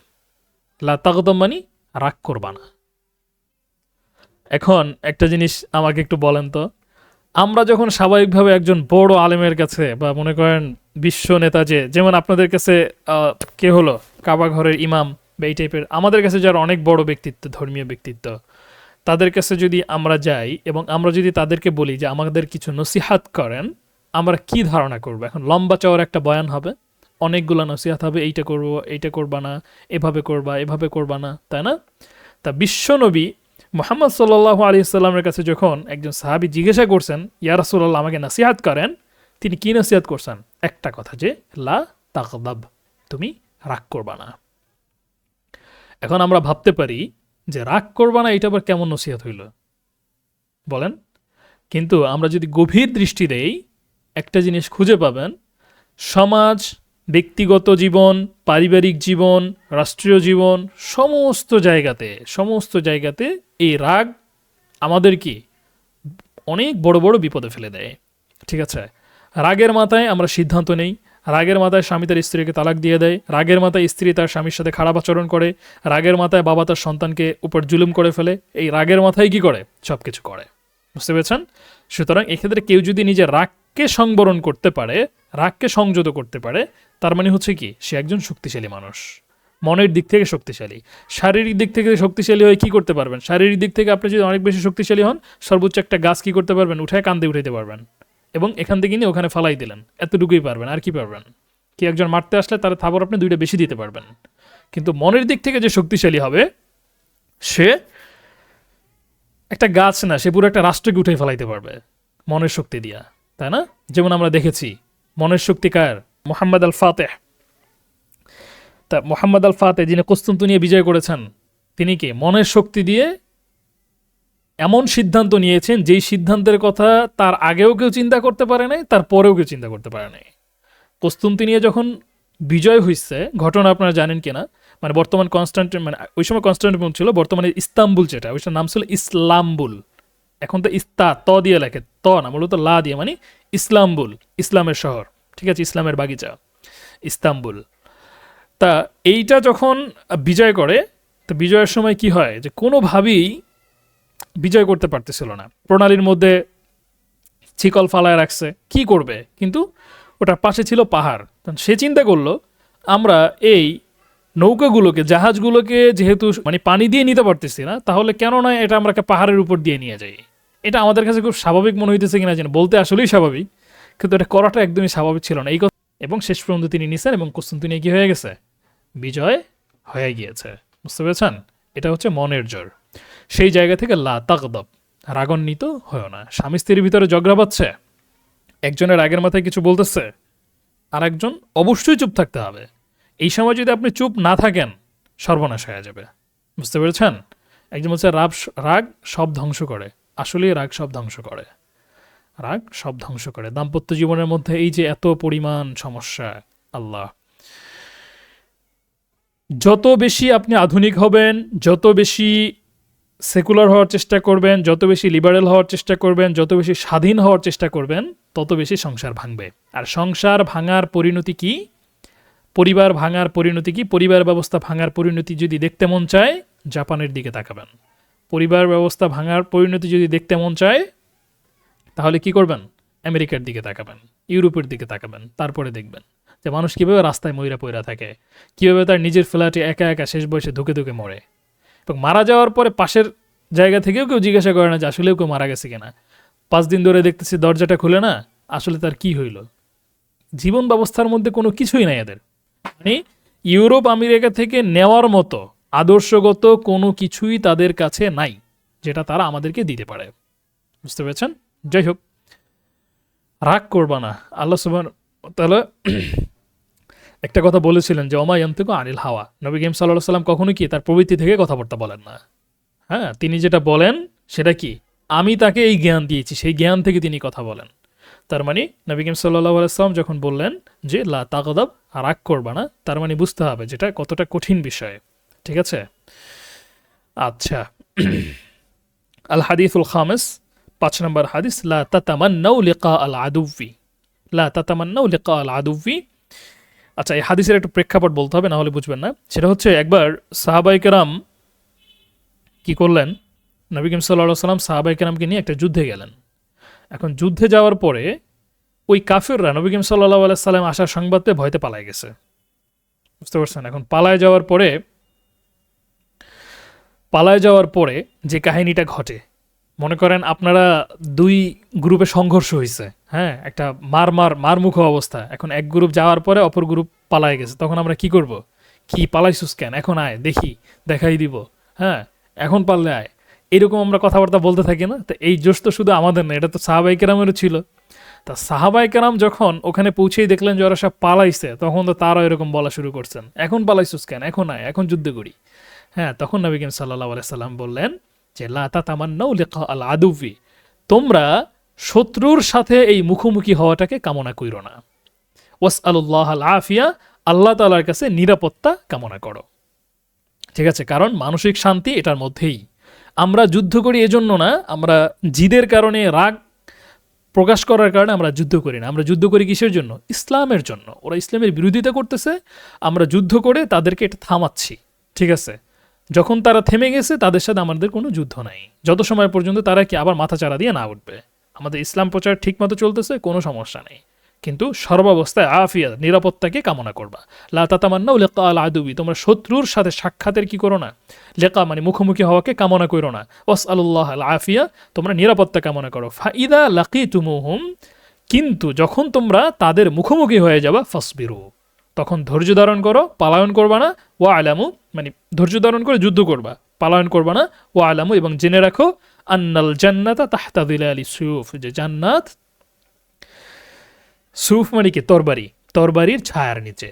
লা তাগদাব মানে রাগ করবা না। এখন একটা জিনিস আমাকে একটু বলেন তো, আমরা যখন স্বাভাবিকভাবে একজন বড় আলেমের কাছে বা মনে করেন বিশ্ব নেতা, যেমন আপনাদের কাছে কে হলো কাবা ঘরের ইমাম বা এই টাইপের, আমাদের কাছে যারা অনেক বড় ব্যক্তিত্ব, ধর্মীয় ব্যক্তিত্ব, তাদের কাছে যদি আমরা যাই এবং আমরা যদি তাদেরকে বলি যে আমাদের কিছু নসিহাত করেন, আমরা কি ধারণা করবো? এখন লম্বা চওড়া একটা বয়ান হবে, অনেকগুলো নসিহাত হবে, এইটা করবো, এইটা করবা না, এভাবে করবা, এভাবে করবা না, তাই না? তা বিশ্বনবী মুহাম্মদ সাল্লাল্লাহু আলাইহি সাল্লামের কাছে যখন একজন সাহাবী জিজ্ঞাসা করছেন ইয়া রাসূলুল্লাহ আমাকে নসিহাত করেন, তিনি কি নসিহাত করছেন? একটা কথা, যে লা তাগদাব, তুমি রাগ করবা না। এখন আমরা ভাবতে পারি যে রাগ করবা না, এটা আবার কেমন নসিহত হইল বলেন? কিন্তু আমরা যদি গভীর দৃষ্টি দেই, একটা জিনিস খুঁজে পাবেন, সমাজ, ব্যক্তিগত জীবন, পারিবারিক জীবন, রাষ্ট্রীয় জীবন, সমস্ত জায়গাতে এই রাগ আমাদের কি অনেক বড় বড় বিপদে ফেলে দেয়। ঠিক আছে? রাগের মাথায় আমরা সিদ্ধান্ত নেই, রাগের মাথায় স্বামী তার স্ত্রীকে তালাক দিয়ে দেয়, রাগের মাথায় স্ত্রী তার স্বামীর সাথে খারাপ আচরণ করে, রাগের মাথায় বাবা তার সন্তানকে উপর জুলুম করে ফেলে, এই রাগের মাথায় কি করে? সব কিছু করে। বুঝতে পেরেছেন? সুতরাং এক্ষেত্রে কেউ যদি নিজের রাগকে সংবরণ করতে পারে, রাগকে সংযত করতে পারে, তার মানে হচ্ছে কি সে একজন শক্তিশালী মানুষ, মনের দিক থেকে শক্তিশালী। শারীরিক দিক থেকে শক্তিশালী হয়ে কি করতে পারবেন? শারীরিক দিক থেকে আপনি যদি অনেক বেশি শক্তিশালী হন, সর্বোচ্চ একটা গাছ কি করতে পারবেন? উঠায় কান্দে উঠাইতে পারবেন এবং এখান থেকে নিয়ে ওখানে ফালাই দিলেন, এতটুকুই পারবেন। আর কি পারবেন? কি একজন মারতে আসলে তার থাবর আপনি দুইটা বেশি দিতে পারবেন। কিন্তু মনের দিক থেকে যে শক্তিশালী হবে, সে একটা গাছ না, সে পুরো একটা রাষ্ট্রকে উঠে ফেলাইতে পারবে মনের শক্তি দিয়া, তাই না? যেমন আমরা দেখেছি মনের শক্তি কার? মুহাম্মদ আল ফাতেহ। তা মুহাম্মদ আল ফাতেহ যিনি কুস্তুনতুনিয়া বিজয় করেছেন, তিনি কি মনের শক্তি দিয়ে এমন সিদ্ধান্ত নিয়েছেন যেই সিদ্ধান্তের কথা তার আগেও কেউ চিন্তা করতে পারে নাই, তার পরেও কেউ চিন্তা করতে পারে নাই। কুস্তুনতুনিয়া যখন বিজয় হয়েছে, ঘটনা আপনারা জানেন কিনা, মানে বর্তমান মানে ওই সময় কনস্টান্টিনোপল ছিল, বর্তমানে ইস্তাম্বুল, যেটা ওইটার নাম ছিল ইসলামবুল। এখন তো ত দিয়ে লেখে, ত না, মূলত লা দিয়ে, মানে ইসলামবুল, ইসলামের শহর। ঠিক আছে? ইসলামের বাগিচা, ইস্তাম্বুল। তা এইটা যখন বিজয় করে, তো বিজয়ের সময় কি হয়, যে কোনোভাবেই বিজয় করতে পারতেছিল না, প্রণালীর মধ্যে শিকল ফালায় রাখছে, কি করবে? কিন্তু ওটার পাশে ছিল পাহাড়। সে চিন্তা করলো, আমরা এই নৌকাগুলোকে, জাহাজগুলোকে যেহেতু মানে পানি দিয়ে নিতে পারতেছি না, তাহলে কেন নয় এটা আমরা পাহাড়ের উপর দিয়ে নিয়ে যাই। এটা আমাদের কাছে খুব স্বাভাবিক মনে হইতেছে কিনা জানি, বলতে আসলেই স্বাভাবিক, কিন্তু এটা করাটা একদমই স্বাভাবিক ছিল না এই কথা। এবং শেষ পর্যন্ত তিনি নিছেন এবং কুস্তুনতুনিয়া কি হয়ে গেছে? বিজয় হয়ে গিয়েছে। বুঝতে পেরেছেন? এটা হচ্ছে মনের জোর। সেই জায়গা থেকে লা তাগদাব, রাগান্বিত হয় না। স্বামী স্ত্রীর ভিতরে ঝগড়া পাচ্ছে, একজনের রাগের মাথায় কিছু বলতেছে, আর একজন অবশ্যই চুপ থাকতে হবে। এই সময় যদি আপনি চুপ না থাকেন, সর্বনাশ হয়ে যাবে। বুঝতে পেরেছেন? একজন বলছে রাগ সব ধ্বংস করে। আসলেই রাগ সব ধ্বংস করে, রাগ সব ধ্বংস করে। দাম্পত্য জীবনের মধ্যে এই যে এত পরিমাণ সমস্যা, আল্লাহ, যত বেশি আপনি আধুনিক হবেন, যত বেশি সেকুলার হওয়ার চেষ্টা করবেন, যত বেশি লিবারেল হওয়ার চেষ্টা করবেন, যত বেশি স্বাধীন হওয়ার চেষ্টা করবেন, তত বেশি সংসার ভাঙবে। আর সংসার ভাঙার পরিণতি কি? পরিবার ভাঙার পরিণতি কি? পরিবার ব্যবস্থা ভাঙার পরিণতি যদি দেখতে মন চায়, জাপানের দিকে তাকাবেন। পরিবার ব্যবস্থা ভাঙার পরিণতি যদি দেখতে মন চায়, তাহলে কি করবেন? আমেরিকার দিকে তাকাবেন, ইউরোপের দিকে তাকাবেন। তারপরে দেখবেন যে মানুষ কীভাবে রাস্তায় মইরা পইরা থাকে, কীভাবে তার নিজের ফ্ল্যাটে একা একা শেষ বয়সে ধুকে ধুকে মরে, এবং মারা যাওয়ার পরে পাশের জায়গা থেকেও কেউ জিজ্ঞাসা করে না যে আসলেও কেউ মারা গেছে কিনা। 5 দিন ধরে দেখতেছি দরজাটা খুলে না, আসলে তার কি হইল? জীবন ব্যবস্থার মধ্যে কোনো কিছুই নাই এদের। মানে ইউরোপ আমেরিকা থেকে নেওয়ার মতো আদর্শগত কোনো কিছুই তাদের কাছে নাই, যেটা তারা আমাদেরকে দিতে পারে। বুঝতে পেরেছেন? যাই হোক, রাগ করবা না। আল্লাহ সুবহানাহু ওয়া তাআলা একটা কথা বলেছিলেন যে ওমা ইয়ানতিকু আনিল হাওয়া। নবী করিম সাল্লাল্লাহু আলাইহি ওয়াসাল্লাম কখনো কি তার প্রবৃত্তি থেকে কথাবার্তা বলেন না। হ্যাঁ, তিনি যেটা বলেন সেটা কি? আমি তাকে এই জ্ঞান দিয়েছি, সেই জ্ঞান থেকে তিনি কথা বলেন। তার মানে নবী করিম সাল্লাল্লাহু আলাইহি ওয়াসাল্লাম যখন বললেন যে লা তাগদাব, রাগ করবা না, তার মানে বুঝতে হবে যেটা কতটা কঠিন বিষয়। ঠিক আছে? আচ্ছা, আল হাদিসুল খামিস, 5 নম্বর হাদিস, লা তাতামান্নাউ লিকা আল আদুব্বি, লা তাতামান্নাউ লিকা আল আদুব্বি। আচ্ছা, এই হাদিসের একটু প্রেক্ষাপট বলতে হবে, না হলে বুঝবেন না। সেটা হচ্ছে একবার সাহাবায়ে কেরাম কি করলেন, নবী করিম সাল্লাল্লাহু আলাইহি ওয়াসাল্লাম সাহাবায়ে কেরামকে নিয়ে একটা যুদ্ধে গেলেন। এখন যুদ্ধে যাওয়ার পরে ওই কাফিররা নবী করিম সাল্লাল্লাহু আলাইহি সাল্লাম আসার সংবাদ পেয়ে ভয়তে পালায় গেছে। বুঝতে পারছেন? এখন পালায় যাওয়ার পরে যে কাহিনীটা ঘটে, মনে করেন আপনারা দুই গ্রুপে সংঘর্ষ হয়েছে, হ্যাঁ, একটা মারমুখো অবস্থা। এখন এক গ্রুপ যাওয়ার পরে অপর গ্রুপ পালায় গেছে, তখন আমরা কি করব? কি পালাইছুস কেন, এখন আয় দেখি, দেখাই দিব, হ্যাঁ, এখন পারলে আয়, এরকম আমরা কথাবার্তা বলতে থাকি না? তো এই জোশ তো শুধু আমাদের না, এটা তো সাহাবায়ে কেরামেরও ছিল। তা সাহাবায়ে কেরাম যখন ওখানে পৌঁছেই দেখলেন যে ওরা সব পালাইছে, তখন তো তারাও এরকম বলা শুরু করছেন, এখন পালাইছুস কেন, এখন আয়, এখন যুদ্ধ করি। হ্যাঁ, তখন নবী করিম সাল্লাল্লাহু আলাইহি সাল্লাম বললেন যে লা তাতামান্নাউ লিকা আল আদুব্বি, তোমরা শত্রুর সাথে এই মুখোমুখি হওয়াটাকে কামনা কইরো না। ওয়াসআলুল্লাহ আল আফিয়া, আল্লাহ তাআলার কাছে নিরাপত্তা কামনা করো। ঠিক আছে? কারণ মানসিক শান্তি এটার মধ্যেই। আমরা যুদ্ধ করি এজন্য না, আমরা জিদের কারণে, রাগ প্রকাশ করার কারণে আমরা যুদ্ধ করি না। আমরা যুদ্ধ করি কিসের জন্য? ইসলামের জন্য। ওরা ইসলামের বিরোধিতা করতেছে, আমরা যুদ্ধ করে তাদেরকে এটা থামাচ্ছি। ঠিক আছে? যখন তারা থেমে গেছে, তাদের সাথে আমাদের কোনো যুদ্ধ নাই, যত সময় পর্যন্ত তারা কি আবার মাথা চাড়া দিয়ে না উঠবে। আমাদের ইসলাম প্রচার ঠিকমতো চলতেছে, কোনো সমস্যা নেই। কিন্তু সর্বাবস্থায় আফিয়া, নিরাপত্তাকে কামনা করবা। লা তাতামান্নাউ লিকা আল আদুবি, তোমরা শত্রুর সাথে সাক্ষাতের কি করো না? লেকা মানে মুখোমুখি হওয়াকে কামনা করো না। ওয়াসআলুল্লাহ আল আফিয়া, তোমরা নিরাপত্তা কামনা করো। ফাইদা লাকিতুমুহুম, কিন্তু যখন তোমরা তাদের মুখোমুখি হয়ে যাবা, ফাসবিরু, তখন ধৈর্য ধারণ করো, পালায়ন করবা না। ওয়া আলামু, মানে ধৈর্য ধারণ করে যুদ্ধ করবা, পালায়ন করবা না। ওয়া আলামু, এবং জেনে রাখো, আন্নাল জান্নাতা তাহতা যিলালি সুয়ুফ, যে জান্নাত, সুফ মানে কি? তরবারি, তরবারির ছায়ার নিচে।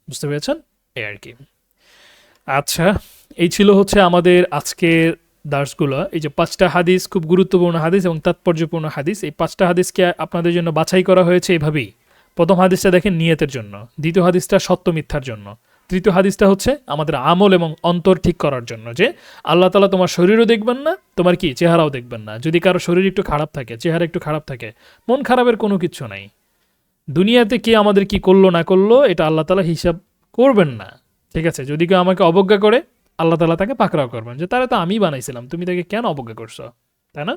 বুঝতে পেরেছেন? এই আর কি। আচ্ছা, এই ছিল হচ্ছে আমাদের আজকের দার্সগুলো। এই যে 5টা হাদিস, খুব গুরুত্বপূর্ণ হাদিস এবং তাৎপর্যপূর্ণ হাদিস, এই 5টা হাদিসকে আপনাদের জন্য বাছাই করা হয়েছে এভাবেই। প্রথম হাদিসটা দেখেন নিয়তের জন্য, দ্বিতীয় হাদিসটা সত্য মিথ্যার জন্য, তৃতীয় হাদিসটা হচ্ছে আমাদের আমল এবং অন্তর ঠিক করার জন্য, যে আল্লাহ তাআলা তোমার শরীরও দেখবেন না, তোমার কি চেহারাও দেখবেন না। যদি কারো শরীর একটু খারাপ থাকে, চেহারা একটু খারাপ থাকে, মন খারাপের কোনো কিছু নাই। দুনিয়াতে কে আমাদের কি করলো না করলো, এটা আল্লাহ তাআলা হিসাব করবেন না। ঠিক আছে? যদি কেউ আমাকে অবজ্ঞা করে, আল্লাহ তাআলা তাকে পাকড়াও করবেন, যে তারা তো আমি বানাইছিলাম, তুমি তাকে কেন অবজ্ঞা করছো, তাই না?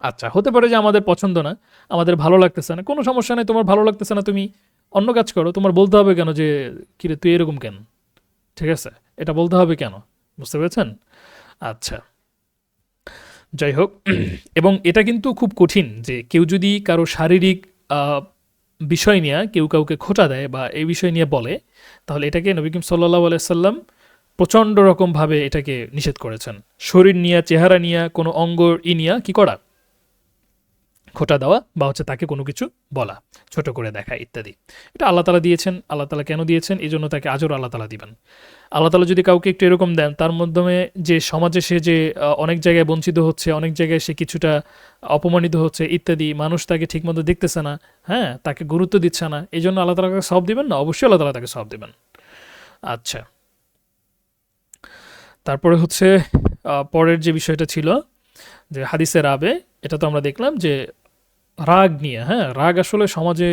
আচ্ছা, হতে পারে যে আমাদের পছন্দ না, আমাদের ভালো লাগতেছে না, কোনো সমস্যা নেই। তোমার ভালো লাগতেছে না, তুমি অন্য কাজ করো। তোমার বলতে হবে কেন যে কিরে তুই এরকম কেন? ঠিক আছে? এটা বলতে হবে কেন? বুঝতে পেরেছেন? আচ্ছা, যাই হোক, এবং এটা কিন্তু খুব কঠিন যে কেউ যদি কারো শারীরিক বিষয় নিয়ে কেউ কাউকে খোঁটা দেয় বা এই বিষয় নিয়ে বলে, তাহলে এটাকে নবী করিম সাল্লাল্লাহু আলাইহি সাল্লাম প্রচণ্ড রকমভাবে এটাকে নিষেধ করেছেন। শরীর নিয়ে, চেহারা নিয়ে, কোনো অঙ্গ নিয়ে কি করা? খোঁটা দেওয়া, বা হচ্ছে তাকে কোনো কিছু বলা, ছোট করে দেখা ইত্যাদি। এটা আল্লাহ তাআলা দিয়েছেন। আল্লাহ তাআলা কেন দিয়েছেন? এই জন্য তাকে আজর আল্লাহ তাআলা দিবেন। আল্লাহ তাআলা যদি কাউকে একটু এরকম দেন, তার মাধ্যমে যে সমাজে সে যে অনেক জায়গায় বঞ্চিত হচ্ছে, অনেক জায়গায় সে কিছুটা অপমানিত হচ্ছে ইত্যাদি, মানুষ তাকে ঠিকমতো দেখতেছে না, হ্যাঁ, তাকে গুরুত্ব দিচ্ছে না, এই জন্য আল্লাহ তাআলা তাকে সওয়াব দিবেন না? অবশ্যই আল্লাহ তাআলা তাকে সওয়াব দিবেন। আচ্ছা, তারপরে হচ্ছে পরের যে বিষয়টা ছিল যে হাদিসে রাবে, এটা তো আমরা দেখলাম যে রাগ নিয়ে, হ্যাঁ, রাগ আসলে সমাজে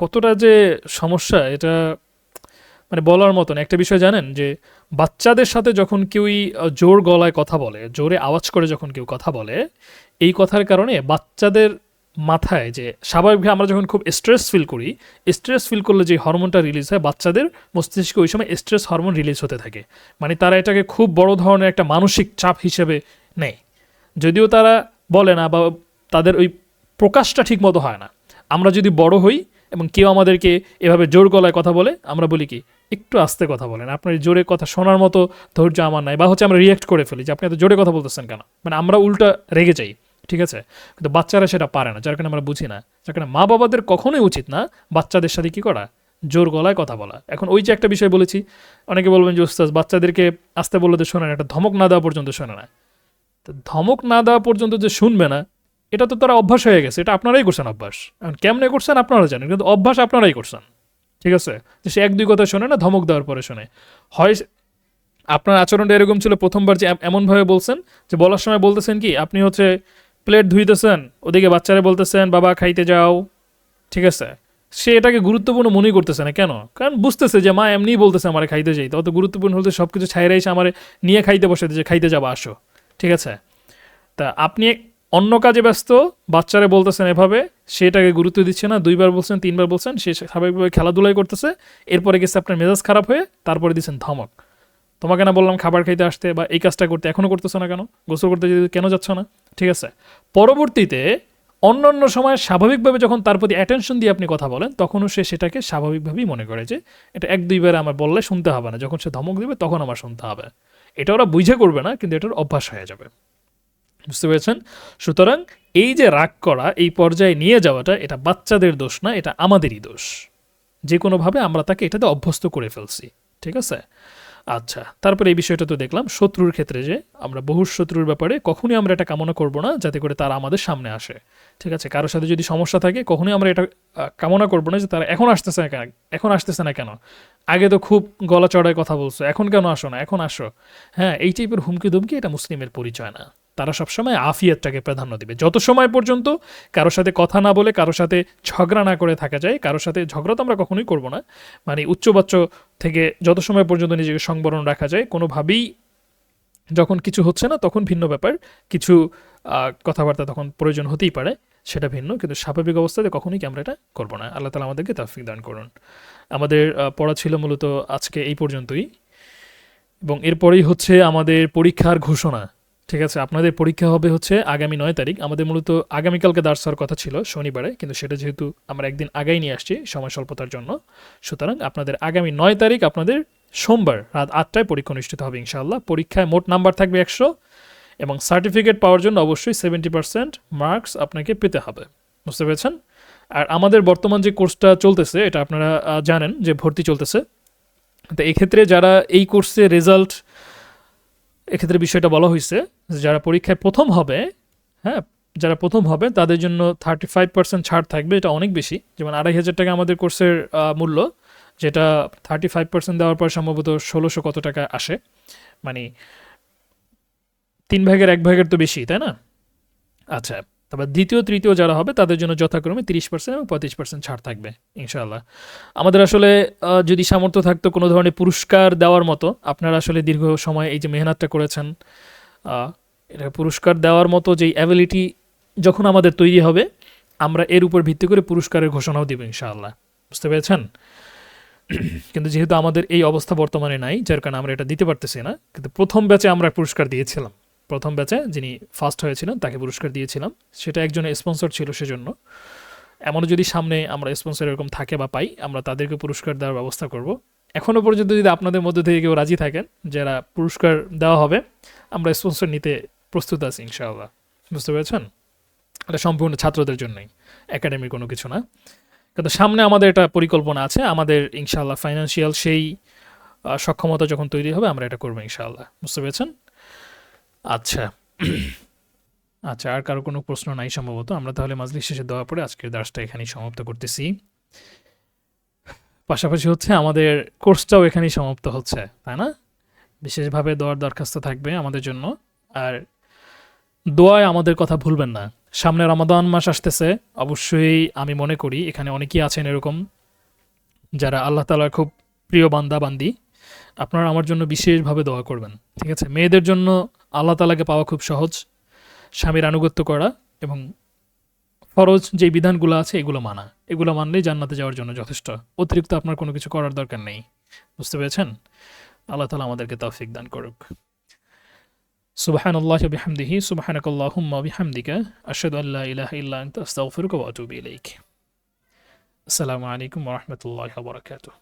কতটা যে সমস্যা, এটা মানে বলার মতন। একটা বিষয় জানেন যে বাচ্চাদের সাথে যখন কেউই জোর গলায় কথা বলে, জোরে আওয়াজ করে যখন কেউ কথা বলে, এই কথার কারণে বাচ্চাদের মাথায় যে স্বাভাবিকভাবে আমরা যখন খুব স্ট্রেস ফিল করি, স্ট্রেস ফিল করলে যে হরমোনটা রিলিজ হয়, বাচ্চাদের মস্তিষ্কে ওই সময় স্ট্রেস হরমোন রিলিজ হতে থাকে। মানে তারা এটাকে খুব বড় ধরনের একটা মানসিক চাপ হিসেবে নেয়। যদিও তারা বলে না বা তাদের ওই প্রকাশটা ঠিক মতো হয় না। আমরা যদি বড় হই এবং কেউ আমাদেরকে এভাবে জোর গলায় কথা বলে, আমরা বলি কি, একটু আস্তে কথা বলেন, আপনার জোরে কথা শোনার মতো ধৈর্য আমার নাই, বা হচ্ছে আমরা রিয়াক্ট করে ফেলি যে আপনি এত জোরে কথা বলতেছেন কেন, মানে আমরা উল্টা রেগে যাই। ঠিক আছে? কিন্তু বাচ্চারা সেটা পারে না, যার কারণে আমরা বুঝি না। যার কারণে মা বাবাদের কখনোই উচিত না বাচ্চাদের সাথে কি করা, জোর গলায় কথা বলা। এখন ওই যে একটা বিষয় বলেছি, অনেকে বলবেন যে উস্তাদ বাচ্চাদেরকে আস্তে বললে তো শোনে না, একটা ধমক না দেওয়া পর্যন্ত শোনে না। তো ধমক না দেওয়া পর্যন্ত যে শুনবে না, এটা তো তারা অভ্যাস হয়ে গেছে, এটা আপনারাই করছেন অভ্যাস। এখন কেমনে করছেন আপনারা জানেন, কিন্তু অভ্যাস আপনারাই করছেন। ঠিক আছে, যে সে এক দুই কথা শোনে না, ধমক দেওয়ার পরে শোনে। হয় আপনার আচরণটা এরকম ছিল প্রথমবার যে এমনভাবে বলছেন যে বলার সময় বলতেছেন কি আপনি হচ্ছে প্লেট ধুইতেছেন, ওদিকে বাচ্চারা বলতেছেন বাবা খাইতে যাও। ঠিক আছে, সে এটাকে গুরুত্বপূর্ণ মনেই করতেছে না। কেন? কারণ বুঝতেছে যে মা এমনিই বলতেছে আমার খাইতে যাই, অত গুরুত্বপূর্ণ হলে সব কিছু ছাইরা এসে আমার নিয়ে খাইতে বসে যে খাইতে যাবো আসো। ঠিক আছে, তা আপনি অন্য কাজে ব্যস্ত, বাচ্চারা বলতেছেন এভাবে, সেটাকে গুরুত্ব দিচ্ছে না, দুইবার বলছেন তিনবার বলছেন, সে স্বাভাবিকভাবে খেলাধুলাই করতেছে, এরপরে গেছে আপনার মেজাজ খারাপ হয়ে তারপরে দিচ্ছেন ধমক। তোমাকে না বললাম খাবার খাইতে আসতে বা এই কাজটা করতে, এখনো করতেছো না কেন? গোসল করতে যেতে কেন যাচ্ছ না? ঠিক আছে, পরবর্তীতে অন্য অন্য সময় স্বাভাবিকভাবে যখন তার প্রতি অ্যাটেনশন দিয়ে আপনি কথা বলেন, তখনও সে সেটাকে স্বাভাবিকভাবেই মনে করে যে এটা এক দুইবার আমার বললে শুনতে হবে না, যখন সে ধমক দেবে তখন আমার শুনতে হবে। এটা ওরা বুঝে করবে না, কিন্তু এটার অভ্যাস হয়ে যাবে। বুঝতে পেরেছেন? সুতরাং এই যে রাগ করা, এই পর্যায়ে নিয়ে যাওয়াটা, এটা বাচ্চাদের দোষ না, এটা আমাদেরই দোষ। যে কোনোভাবে আমরা তাকে এটাতে অভ্যস্ত করে ফেলছি। ঠিক আছে, আচ্ছা, তারপরে এই বিষয়টা তো দেখলাম শত্রুর ক্ষেত্রে, যে আমরা বহু শত্রুর ব্যাপারে কখনোই আমরা এটা কামনা করব না যাতে করে তারা আমাদের সামনে আসে। ঠিক আছে, কারোর সাথে যদি সমস্যা থাকে কখনোই আমরা এটা কামনা করব না যে তারা এখন আসতেছে না কেন, এখন আসতেছে না কেন, আগে তো খুব গলা চড়ায় কথা বলছো, এখন কেন আসো না, এখন আসো। হ্যাঁ, এই টাইপের হুমকি ধুমকি এটা মুসলিমের পরিচয় না। তারা সবসময় আফিয়াতটাকে প্রাধান্য দিবে। যত সময় পর্যন্ত কারোর সাথে কথা না বলে, কারোর সাথে ঝগড়া না করে থাকা যায়, কারোর সাথে ঝগড়া তো আমরা কখনোই করব না, মানে উচ্চবাচ্য থেকে যত সময় পর্যন্ত নিজেকে সংবরণ রাখা যায়, কোনোভাবেই যখন কিছু হচ্ছে না তখন ভিন্ন ব্যাপার, কিছু কথাবার্তা তখন প্রয়োজন হতেই পারে, সেটা ভিন্ন, কিন্তু স্বাভাবিক অবস্থাতে কখনোই কি আমরা এটা করবো না। আল্লাহ তালা আমাদেরকে তৌফিক দান করুন। আমাদের পড়া ছিল মূলত আজকে এই পর্যন্তই, এবং এরপরেই হচ্ছে আমাদের পরীক্ষার ঘোষণা। ঠিক আছে, আপনাদের পরীক্ষা হবে হচ্ছে আগামী 9 তারিখ। আমাদের মূলত আগামীকালকে দার্স হওয়ার কথা ছিল শনিবারে, কিন্তু সেটা যেহেতু আমরা একদিন আগেই নিয়ে আসছি সময় স্বল্পতার জন্য, সুতরাং আপনাদের আগামী 9 তারিখ আপনাদের সোমবার রাত 8টায় পরীক্ষা অনুষ্ঠিত হবে ইনশাআল্লাহ। পরীক্ষায় মোট নাম্বার থাকবে 100, এবং সার্টিফিকেট পাওয়ার জন্য অবশ্যই 70% মার্কস আপনাকে পেতে হবে। বুঝতে পেরেছেন? আর আমাদের বর্তমান যে কোর্সটা চলতেছে, এটা আপনারা জানেন যে ভর্তি চলতেছে। তো এক্ষেত্রে যারা এই কোর্সে রেজাল্ট, এক্ষেত্রে বিষয়টা বলা হয়েছে যে যারা পরীক্ষায় প্রথম হবে, হ্যাঁ, যারা প্রথম হবে তাদের জন্য 35% ছাড় থাকবে। এটা অনেক বেশি, যেমন 2,500 টাকা আমাদের কোর্সের মূল্য, যেটা 35% দেওয়ার পর সম্ভবত 1600 কত টাকা আসে, মানে 1/3 তো বেশি, তাই না? আচ্ছা, তারপর দ্বিতীয় তৃতীয় যারা হবে তাদের জন্য যথাক্রমে 30% এবং 35% ছাড় থাকবে ইনশাআল্লাহ। আমাদের আসলে যদি সামর্থ্য থাকতো কোনো ধরনের পুরস্কার দেওয়ার মতো, আপনারা আসলে দীর্ঘ সময় এই যে মেহনতটা করেছেন, এটা পুরস্কার দেওয়ার মতো যেই অ্যাবিলিটি যখন আমাদের তৈরি হবে, আমরা এর উপর ভিত্তি করে পুরস্কারের ঘোষণাও দিব ইনশাআল্লাহ। বুঝতে পেরেছেন? কিন্তু যেহেতু আমাদের এই অবস্থা বর্তমানে নাই, যার কারণে আমরা এটা দিতে পারতেছি না। কিন্তু প্রথম ব্যাচে আমরা পুরস্কার দিয়েছিলাম, প্রথম ব্যাচে যিনি ফার্স্ট হয়েছিলেন তাকে পুরস্কার দিয়েছিলাম, সেটা একজনের স্পন্সর ছিল, সেজন্য এমনও যদি সামনে আমরা স্পন্সর এরকম থাকে বা পাই, আমরা তাদেরকে পুরস্কার দেওয়ার ব্যবস্থা করব। এখনও পর্যন্ত যদি আপনাদের মধ্যে থেকে কেউ রাজি থাকেন যারা পুরস্কার দেওয়া হবে, আমরা স্পন্সর নিতে প্রস্তুত আছি ইনশাআল্লাহ। বুঝতে পেরেছেন? এটা সম্পূর্ণ ছাত্রদের জন্যই, একাডেমির কোনো কিছু না। কিন্তু সামনে আমাদের এটা পরিকল্পনা আছে, আমাদের ইনশাআল্লাহ ফাইন্যান্সিয়াল সেই সক্ষমতা যখন তৈরি হবে আমরা এটা করবো ইনশাআল্লাহ। বুঝতে পেরেছেন? আচ্ছা আচ্ছা, আর কারো কোনো প্রশ্ন নাই সম্ভবত। আমরা তাহলে মাজলিস শেষে দেওয়া পরে আজকের দার্সটা এখানেই সমাপ্ত করতেছি। পাশাপাশি হচ্ছে আমাদের কোর্সটাও এখানেই সমাপ্ত হচ্ছে, তাই না? বিশেষভাবে দোয়ার দরখাস্ত থাকবে আমাদের জন্য, আর দোয়ায় আমাদের কথা ভুলবেন না। সামনে রমাদান মাস আসতেছে, অবশ্যই আমি মনে করি এখানে অনেকেই আছেন এরকম যারা আল্লাহ তাআলার খুব প্রিয় বান্দা বান্দি, আপনারা আমার জন্য বিশেষভাবে দোয়া করবেন। ঠিক আছে, মেয়েদের জন্য আল্লাহ তাআলাকে পাওয়া খুব সহজ, স্বামীর আনুগত্য করা এবং ফরজ যে বিধানগুলো আছে এগুলো মানা, এগুলো মানলেই জান্নাতে যাওয়ার জন্য যথেষ্ট। অতিরিক্ত আপনার কোনো কিছু করার দরকার নেই। বুঝতে পেরেছেন? আল্লাহ তাআলা আমাদেরকে তৌফিক দান করুক। সুবহানাল্লাহি ওয়া বিহামদিহি, সুবহানাকাল্লাহুম্মা ওয়া বিহামদিকা, আশহাদু আল্লা ইলাহা ইল্লা আনতা, আস্তাগফিরুকা ওয়া আতুবু ইলাইক। আসসালামু আলাইকুম ওয়া রাহমাতুল্লাহি ওয়া বারাকাতুহু।